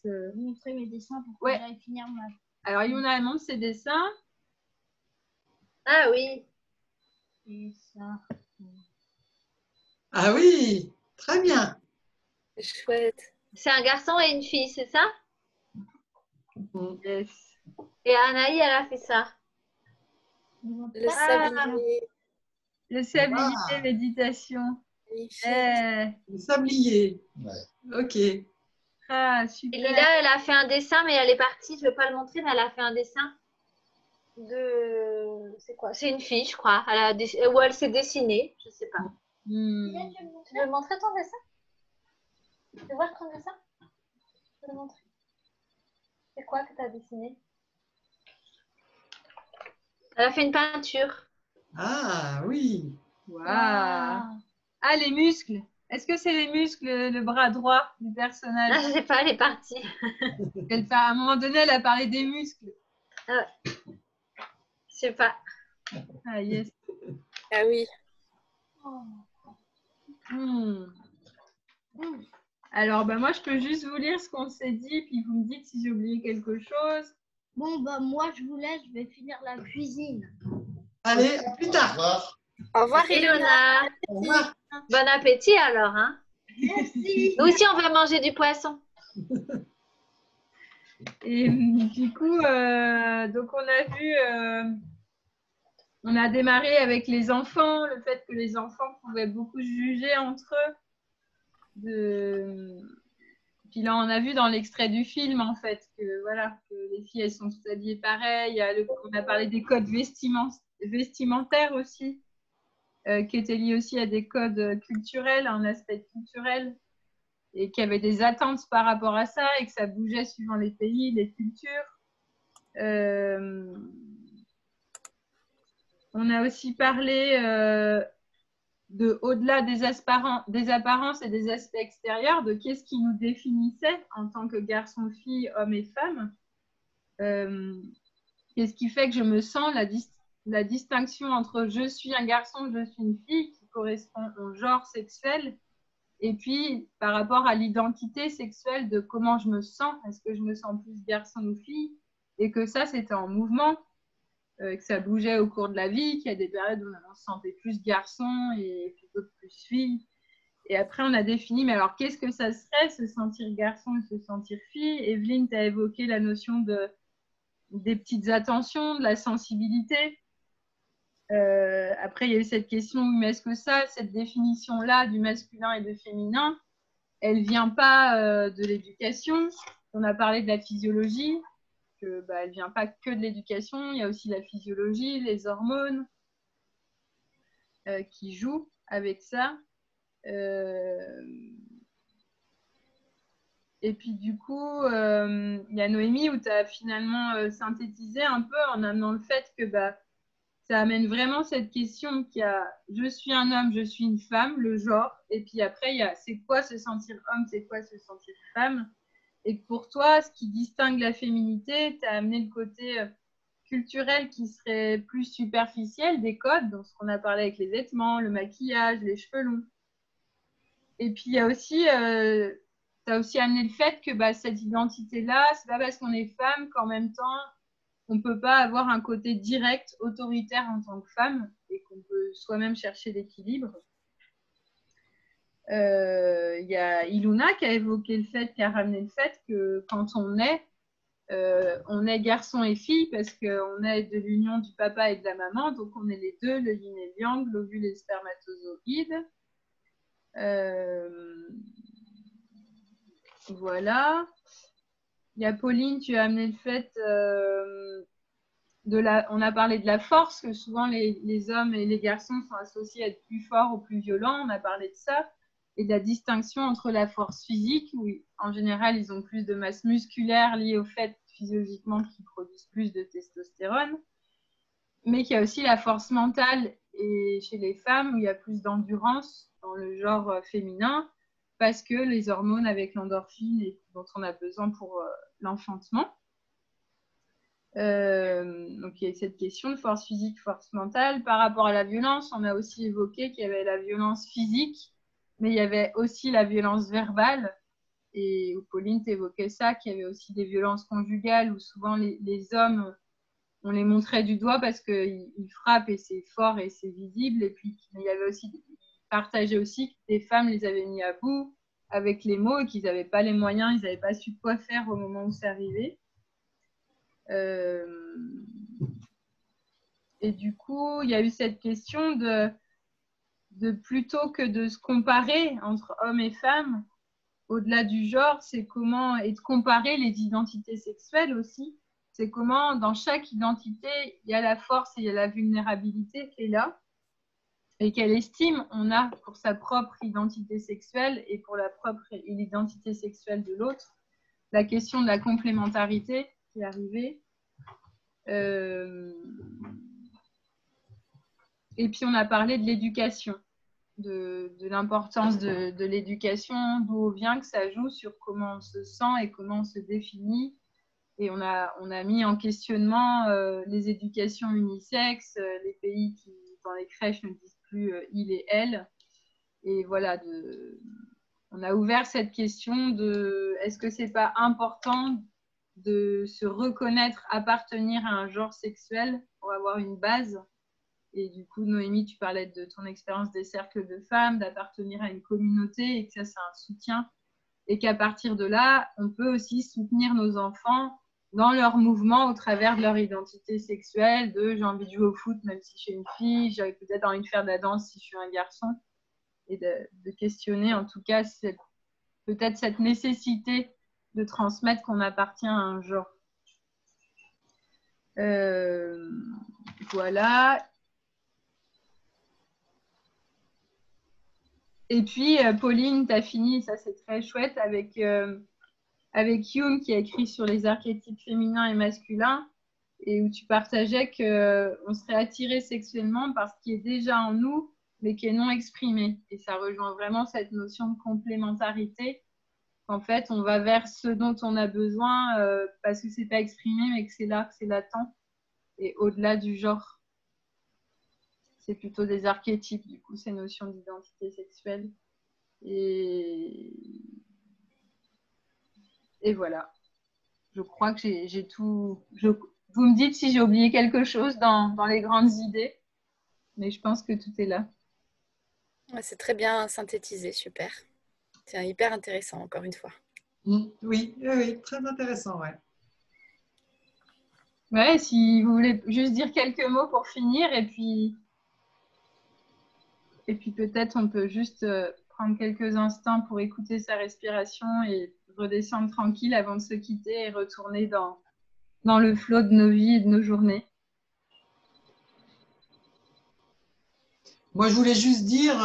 peux montrer mes dessins pour que Ouais. j'aille finir ma. Alors Yuna montre ses dessins. Ah oui. Et ça. Ah oui, très bien. Chouette. C'est un garçon et une fille, c'est ça? Yes. Et Anaï, elle a fait ça. Le Ah, sablier. le sablier, Ah. méditation. Magnifique. Le sablier. Ouais. Ok. Ah, Et super. Lila, elle a fait un dessin, mais elle est partie. Je ne vais pas le montrer, mais elle a fait un dessin de. C'est quoi? C'est une fille, je crois. Ou elle s'est dessinée, je ne sais pas. Hmm. Tu veux montrer ton dessin? Tu veux voir ton dessin? Je peux le montrer. C'est quoi que tu as dessiné? Elle a fait une peinture. Ah oui. Waouh. Ah, les muscles. Est-ce que c'est les muscles, le bras droit du personnage? Ah, je ne sais pas, elle est partie. À un moment donné, elle a parlé des muscles. Je sais pas. Ah, yes. Ah oui. Hmm. Alors, moi, je peux juste vous lire ce qu'on s'est dit, puis vous me dites si j'ai oublié quelque chose. Bon, moi, je vous laisse, je vais finir la cuisine. Allez, à plus Au tard. revoir. Au revoir, Ilona. Ilona, Au revoir. bon appétit alors. Hein. Merci. Nous aussi, on va manger du poisson. Et du coup, donc on a vu, on a démarré avec les enfants, le fait que les enfants pouvaient beaucoup juger entre eux. Puis là, on a vu dans l'extrait du film, en fait, que, voilà, que les filles, elles sont toutes habillées pareil. On a parlé des codes vestimentaires aussi, qui étaient liés aussi à des codes culturels, un aspect culturel, et qu'il y avait des attentes par rapport à ça, et que ça bougeait suivant les pays, les cultures. On a aussi parlé au-delà des apparences et des aspects extérieurs, de qu'est-ce qui nous définissait en tant que garçon, fille, homme et femme. Qu'est-ce qui fait que je me sens la distinction entre je suis un garçon, je suis une fille, qui correspond au genre sexuel, et puis par rapport à l'identité sexuelle de comment je me sens, est-ce que je me sens plus garçon ou fille, et que ça, c'était en mouvement. Que ça bougeait au cours de la vie, qu'il y a des périodes où on se sentait plus garçon et puis d'autres plus fille. Et après, on a défini, mais alors qu'est-ce que ça serait, se sentir garçon et se sentir fille? Evelyne, tu as évoqué la notion des petites attentions, de la sensibilité. Après, il y a eu cette question, mais est-ce que cette définition-là du masculin et du féminin, elle ne vient pas de l'éducation? On a parlé de la physiologie. Elle ne vient pas que de l'éducation, il y a aussi la physiologie, les hormones qui jouent avec ça. Et puis du coup, il y a Noémie où tu as finalement synthétisé un peu en amenant le fait que ça amène vraiment cette question qu'il y a je suis un homme, je suis une femme, le genre, et puis après il y a c'est quoi se sentir homme, c'est quoi se sentir femme. Et pour toi, ce qui distingue la féminité, tu as amené le côté culturel qui serait plus superficiel, des codes, donc ce qu'on a parlé avec les vêtements, le maquillage, les cheveux longs. Et puis, il y a aussi, tu as aussi amené le fait que cette identité-là, c'est pas parce qu'on est femme qu'en même temps, on peut pas avoir un côté direct, autoritaire en tant que femme, et qu'on peut soi-même chercher l'équilibre. Il y a Ilona qui a évoqué le fait, qui a ramené le fait que quand on est garçon et fille parce qu'on est de l'union du papa et de la maman, donc on est les deux, le yin et le yang, l'ovule et le spermatozoïde. Voilà. Il y a Pauline, tu as amené le fait on a parlé de la force, que souvent les hommes et les garçons sont associés à être plus forts ou plus violents, on a parlé de ça, et de la distinction entre la force physique, où en général ils ont plus de masse musculaire liée au fait physiologiquement qu'ils produisent plus de testostérone, mais qu'il y a aussi la force mentale, et chez les femmes où il y a plus d'endurance dans le genre féminin, parce que les hormones avec l'endorphine et dont on a besoin pour l'enfantement. Donc il y a cette question de force physique, force mentale. Par rapport à la violence, on a aussi évoqué qu'il y avait la violence physique, mais il y avait aussi la violence verbale. Et Pauline t'évoquait ça, qu'il y avait aussi des violences conjugales où souvent les hommes, on les montrait du doigt parce qu'ils frappent et c'est fort et c'est visible. Et puis il y avait aussi, ils partageaient aussi que des femmes les avaient mis à bout avec les mots et qu'ils n'avaient pas les moyens, ils n'avaient pas su quoi faire au moment où c'est arrivé. Et du coup, il y a eu cette question de plutôt que de se comparer entre hommes et femmes, au-delà du genre, c'est comment, et de comparer les identités sexuelles aussi, c'est comment dans chaque identité, il y a la force et il y a la vulnérabilité qui est là, et quelle estime on a pour sa propre identité sexuelle et pour l'identité sexuelle de l'autre. La question de la complémentarité qui est arrivée. Et puis on a parlé de l'éducation, de l'importance de l'éducation, d'où vient que ça joue sur comment on se sent et comment on se définit. Et on a mis en questionnement les éducations unisexes, les pays qui, dans les crèches, ne disent plus il et elle. Et voilà, on a ouvert cette question de est-ce que c'est pas important de se reconnaître appartenir à un genre sexuel pour avoir une base. Et du coup, Noémie, tu parlais de ton expérience des cercles de femmes, d'appartenir à une communauté et que ça, c'est un soutien. Et qu'à partir de là, on peut aussi soutenir nos enfants dans leur mouvement au travers de leur identité sexuelle, de j'ai envie de jouer au foot même si je suis une fille, j'ai peut-être envie de faire de la danse si je suis un garçon. Et de questionner en tout cas peut-être cette nécessité de transmettre qu'on appartient à un genre. Voilà. Et puis, Pauline, tu as fini, ça c'est très chouette, avec Hume qui a écrit sur les archétypes féminins et masculins, et où tu partageais qu'on serait attiré sexuellement par ce qui est déjà en nous, mais qui est non exprimé. Et ça rejoint vraiment cette notion de complémentarité. En fait, on va vers ce dont on a besoin parce que c'est pas exprimé, mais que c'est là, que c'est latent. Et au-delà du genre, c'est plutôt des archétypes, du coup, ces notions d'identité sexuelle. Et voilà. Je crois que j'ai tout. Vous me dites si j'ai oublié quelque chose dans les grandes idées, mais je pense que tout est là. Ouais, c'est très bien synthétisé, super. C'est hyper intéressant, encore une fois. Oui, oui, très intéressant, ouais. Ouais, si vous voulez juste dire quelques mots pour finir, et puis peut-être on peut juste prendre quelques instants pour écouter sa respiration et redescendre tranquille avant de se quitter et retourner dans le flot de nos vies et de nos journées. Moi, je voulais juste dire,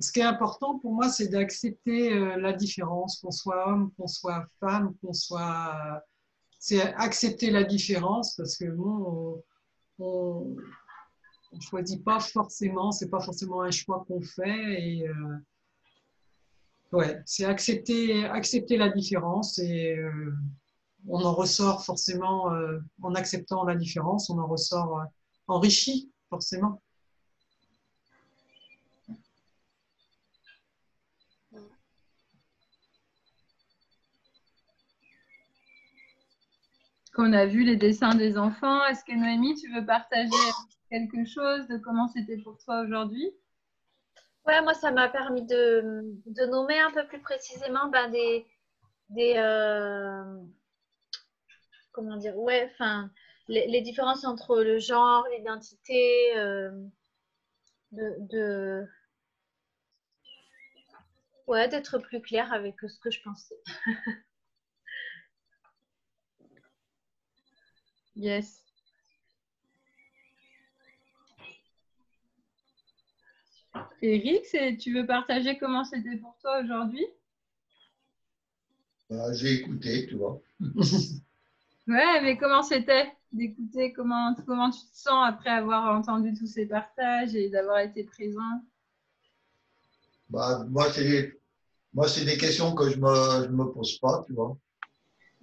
ce qui est important pour moi, c'est d'accepter la différence, qu'on soit homme, qu'on soit femme, qu'on soit... c'est accepter la différence parce que bon, on ne choisit pas forcément, c'est pas forcément un choix qu'on fait. Et ouais, c'est accepter la différence et on en ressort forcément, en acceptant la différence, on en ressort enrichi, forcément. Qu'on a vu les dessins des enfants. Est-ce que Noémie, tu veux partager quelque chose de comment c'était pour toi aujourd'hui? Ouais, moi, ça m'a permis de nommer un peu plus précisément comment dire, ouais, enfin, les différences entre le genre, l'identité, ouais, d'être plus clair avec ce que je pensais. Yes. Eric, tu veux partager comment c'était pour toi aujourd'hui? J'ai écouté, tu vois. Ouais, mais comment c'était d'écouter, comment tu te sens après avoir entendu tous ces partages et d'avoir été présent? Moi, c'est des questions que je me pose pas, tu vois.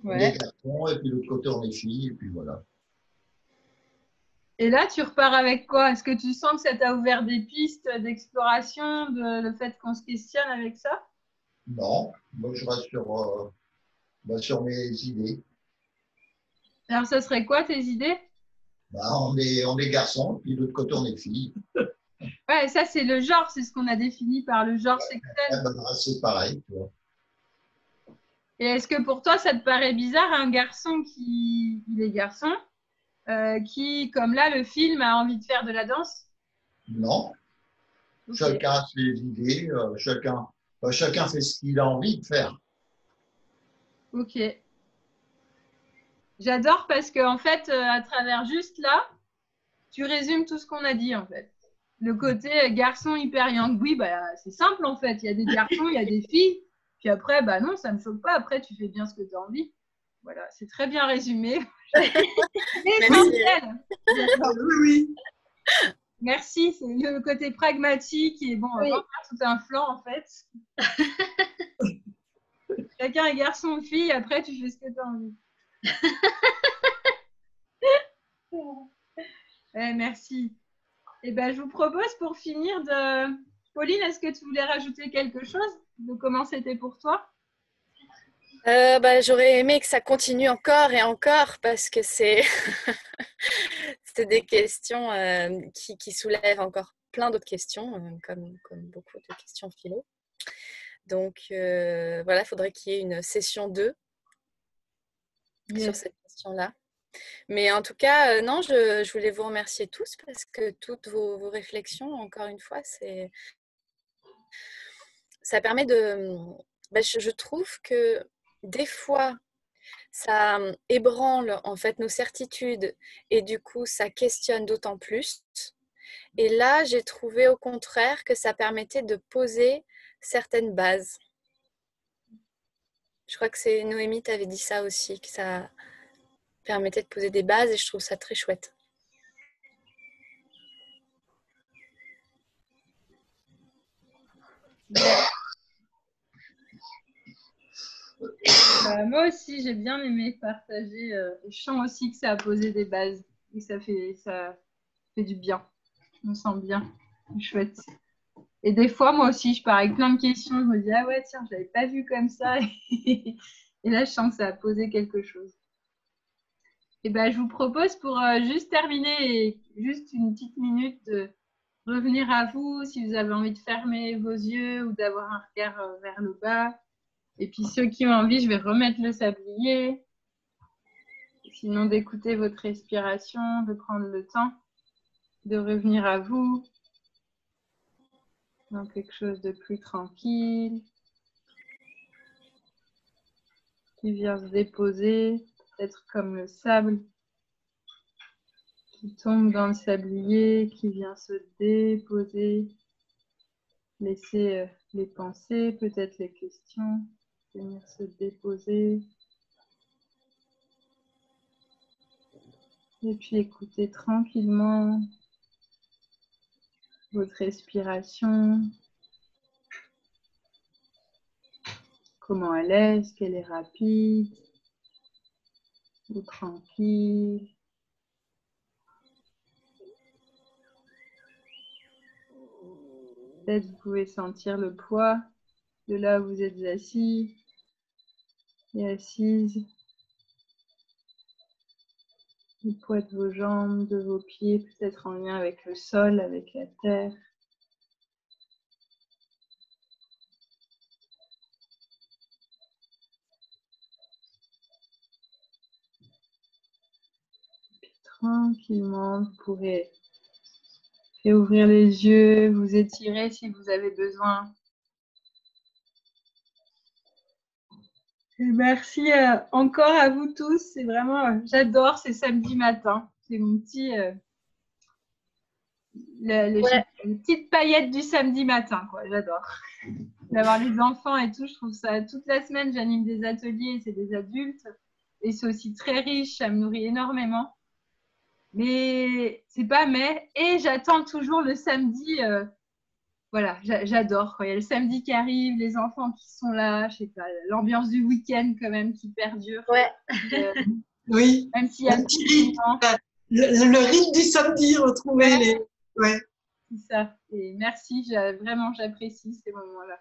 On est Ouais. garçon et puis de l'autre côté, on est fille, et puis voilà. Et là, tu repars avec quoi? Est-ce que tu sens que ça t'a ouvert des pistes d'exploration, le fait qu'on se questionne avec ça? Non, moi, je reste sur mes idées. Alors, ça serait quoi tes idées? On est garçon, et puis de l'autre côté, on est fille. Ouais, ça, c'est le genre, c'est ce qu'on a défini par le genre sexuel. C'est pareil, tu vois. Et est-ce que pour toi, ça te paraît bizarre, un garçon il est garçon, qui, comme là, le film, a envie de faire de la danse? Non, Ok. chacun a ses idées, chacun fait ce qu'il a envie de faire. Ok. J'adore parce que, en fait, à travers juste là, tu résumes tout ce qu'on a dit, en fait. Le côté garçon hyper young, oui, bah, c'est simple, en fait. Il y a des garçons, il y a des filles. Puis après, bah non, ça ne me choque pas. Après, tu fais bien ce que tu as envie. Voilà, c'est très bien résumé. L'essentiel. Oui. Merci, c'est le côté pragmatique et bon, on va Oui. pas faire tout un flanc en fait. Chacun est garçon ou fille, après tu fais ce que tu as envie. Merci. Et ben, je vous propose pour finir Pauline, est-ce que tu voulais rajouter quelque chose de comment c'était pour toi? J'aurais aimé que ça continue encore et encore parce que c'est c'est des questions qui soulèvent encore plein d'autres questions, comme beaucoup de questions philo. Donc voilà, il faudrait qu'il y ait une session 2 sur cette question-là. Mais en tout cas, non, je voulais vous remercier tous parce que toutes vos réflexions, encore une fois, ça permet de... je trouve que des fois, ça ébranle en fait nos certitudes et du coup, ça questionne d'autant plus. Et là, j'ai trouvé au contraire que ça permettait de poser certaines bases. Je crois que c'est Noémie t'avait dit ça aussi, que ça permettait de poser des bases et je trouve ça très chouette. Moi aussi, j'ai bien aimé partager. Je sens aussi que ça a posé des bases et ça fait du bien. Je me sens bien. C'est chouette. Et des fois, moi aussi, je pars avec plein de questions. Je me dis, ah ouais, tiens, je l'avais pas vu comme ça. Et là, je sens que ça a posé quelque chose. Et ben, je vous propose pour juste terminer, et juste une petite minute, de revenir à vous si vous avez envie de fermer vos yeux ou d'avoir un regard vers le bas. Et puis ceux qui ont envie, je vais remettre le sablier. Sinon, d'écouter votre respiration, de prendre le temps de revenir à vous dans quelque chose de plus tranquille qui vient se déposer, peut-être comme le sable qui tombe dans le sablier, qui vient se déposer. Laissez les pensées, peut-être les questions, venir se déposer. Et puis écoutez tranquillement votre respiration. Comment elle est? Est-ce qu'elle est rapide ou tranquille? Peut-être vous pouvez sentir le poids de là où vous êtes assis et assise. Le poids de vos jambes, de vos pieds, peut-être en lien avec le sol, avec la terre. Puis tranquillement, vous pourrez ouvrir les yeux, vous étirer si vous avez besoin. Et merci encore à vous tous. C'est vraiment, j'adore ces samedis matins. C'est mon petit, les petites paillettes du samedi matin, quoi. J'adore. D'avoir les enfants et tout, je trouve ça. Toute la semaine, j'anime des ateliers, c'est des adultes. Et c'est aussi très riche, ça me nourrit énormément. Mais c'est pas mais. Et j'attends toujours le samedi. Voilà, j'adore. Il y a le samedi qui arrive, les enfants qui sont là, je sais pas, l'ambiance du week-end quand même qui perdure. Ouais. Oui. Même s'il y a un petit rythme. Le rythme du samedi, retrouver les. Ouais. C'est ça. Et merci, vraiment, j'apprécie ces moments-là.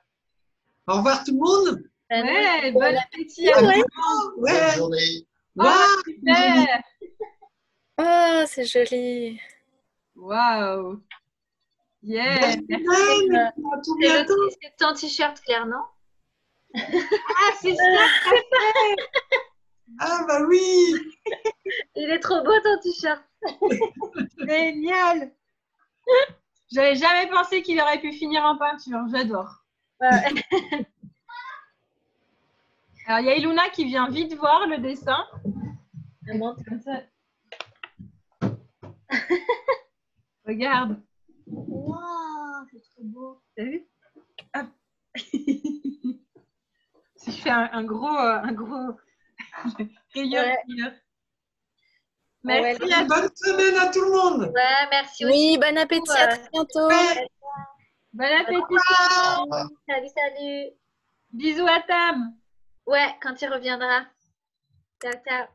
Au revoir tout le monde. Ouais, bon appétit. Ouais. Bonne journée. Oh, super. Oh, c'est joli. Waouh. Yeah. C'est ton t-shirt, Claire, non? Ah, c'est ça. Ah bah oui. Il est trop beau ton t-shirt. Génial. J'avais jamais pensé qu'il aurait pu finir en peinture. J'adore. Alors, il y a Iluna qui vient vite voir le dessin. Comme ça. Regarde. Waouh, c'est trop beau. T'as vu? Hop. Je fais un gros rayure. Ouais. Merci. Ouais, Bonne semaine à tout le monde. Ouais, merci aussi. Oui, bon appétit, à très bientôt. Ouais. Bon appétit. Salut, salut. Bisous à Tam. Ouais, quand il reviendra. Ciao, ciao.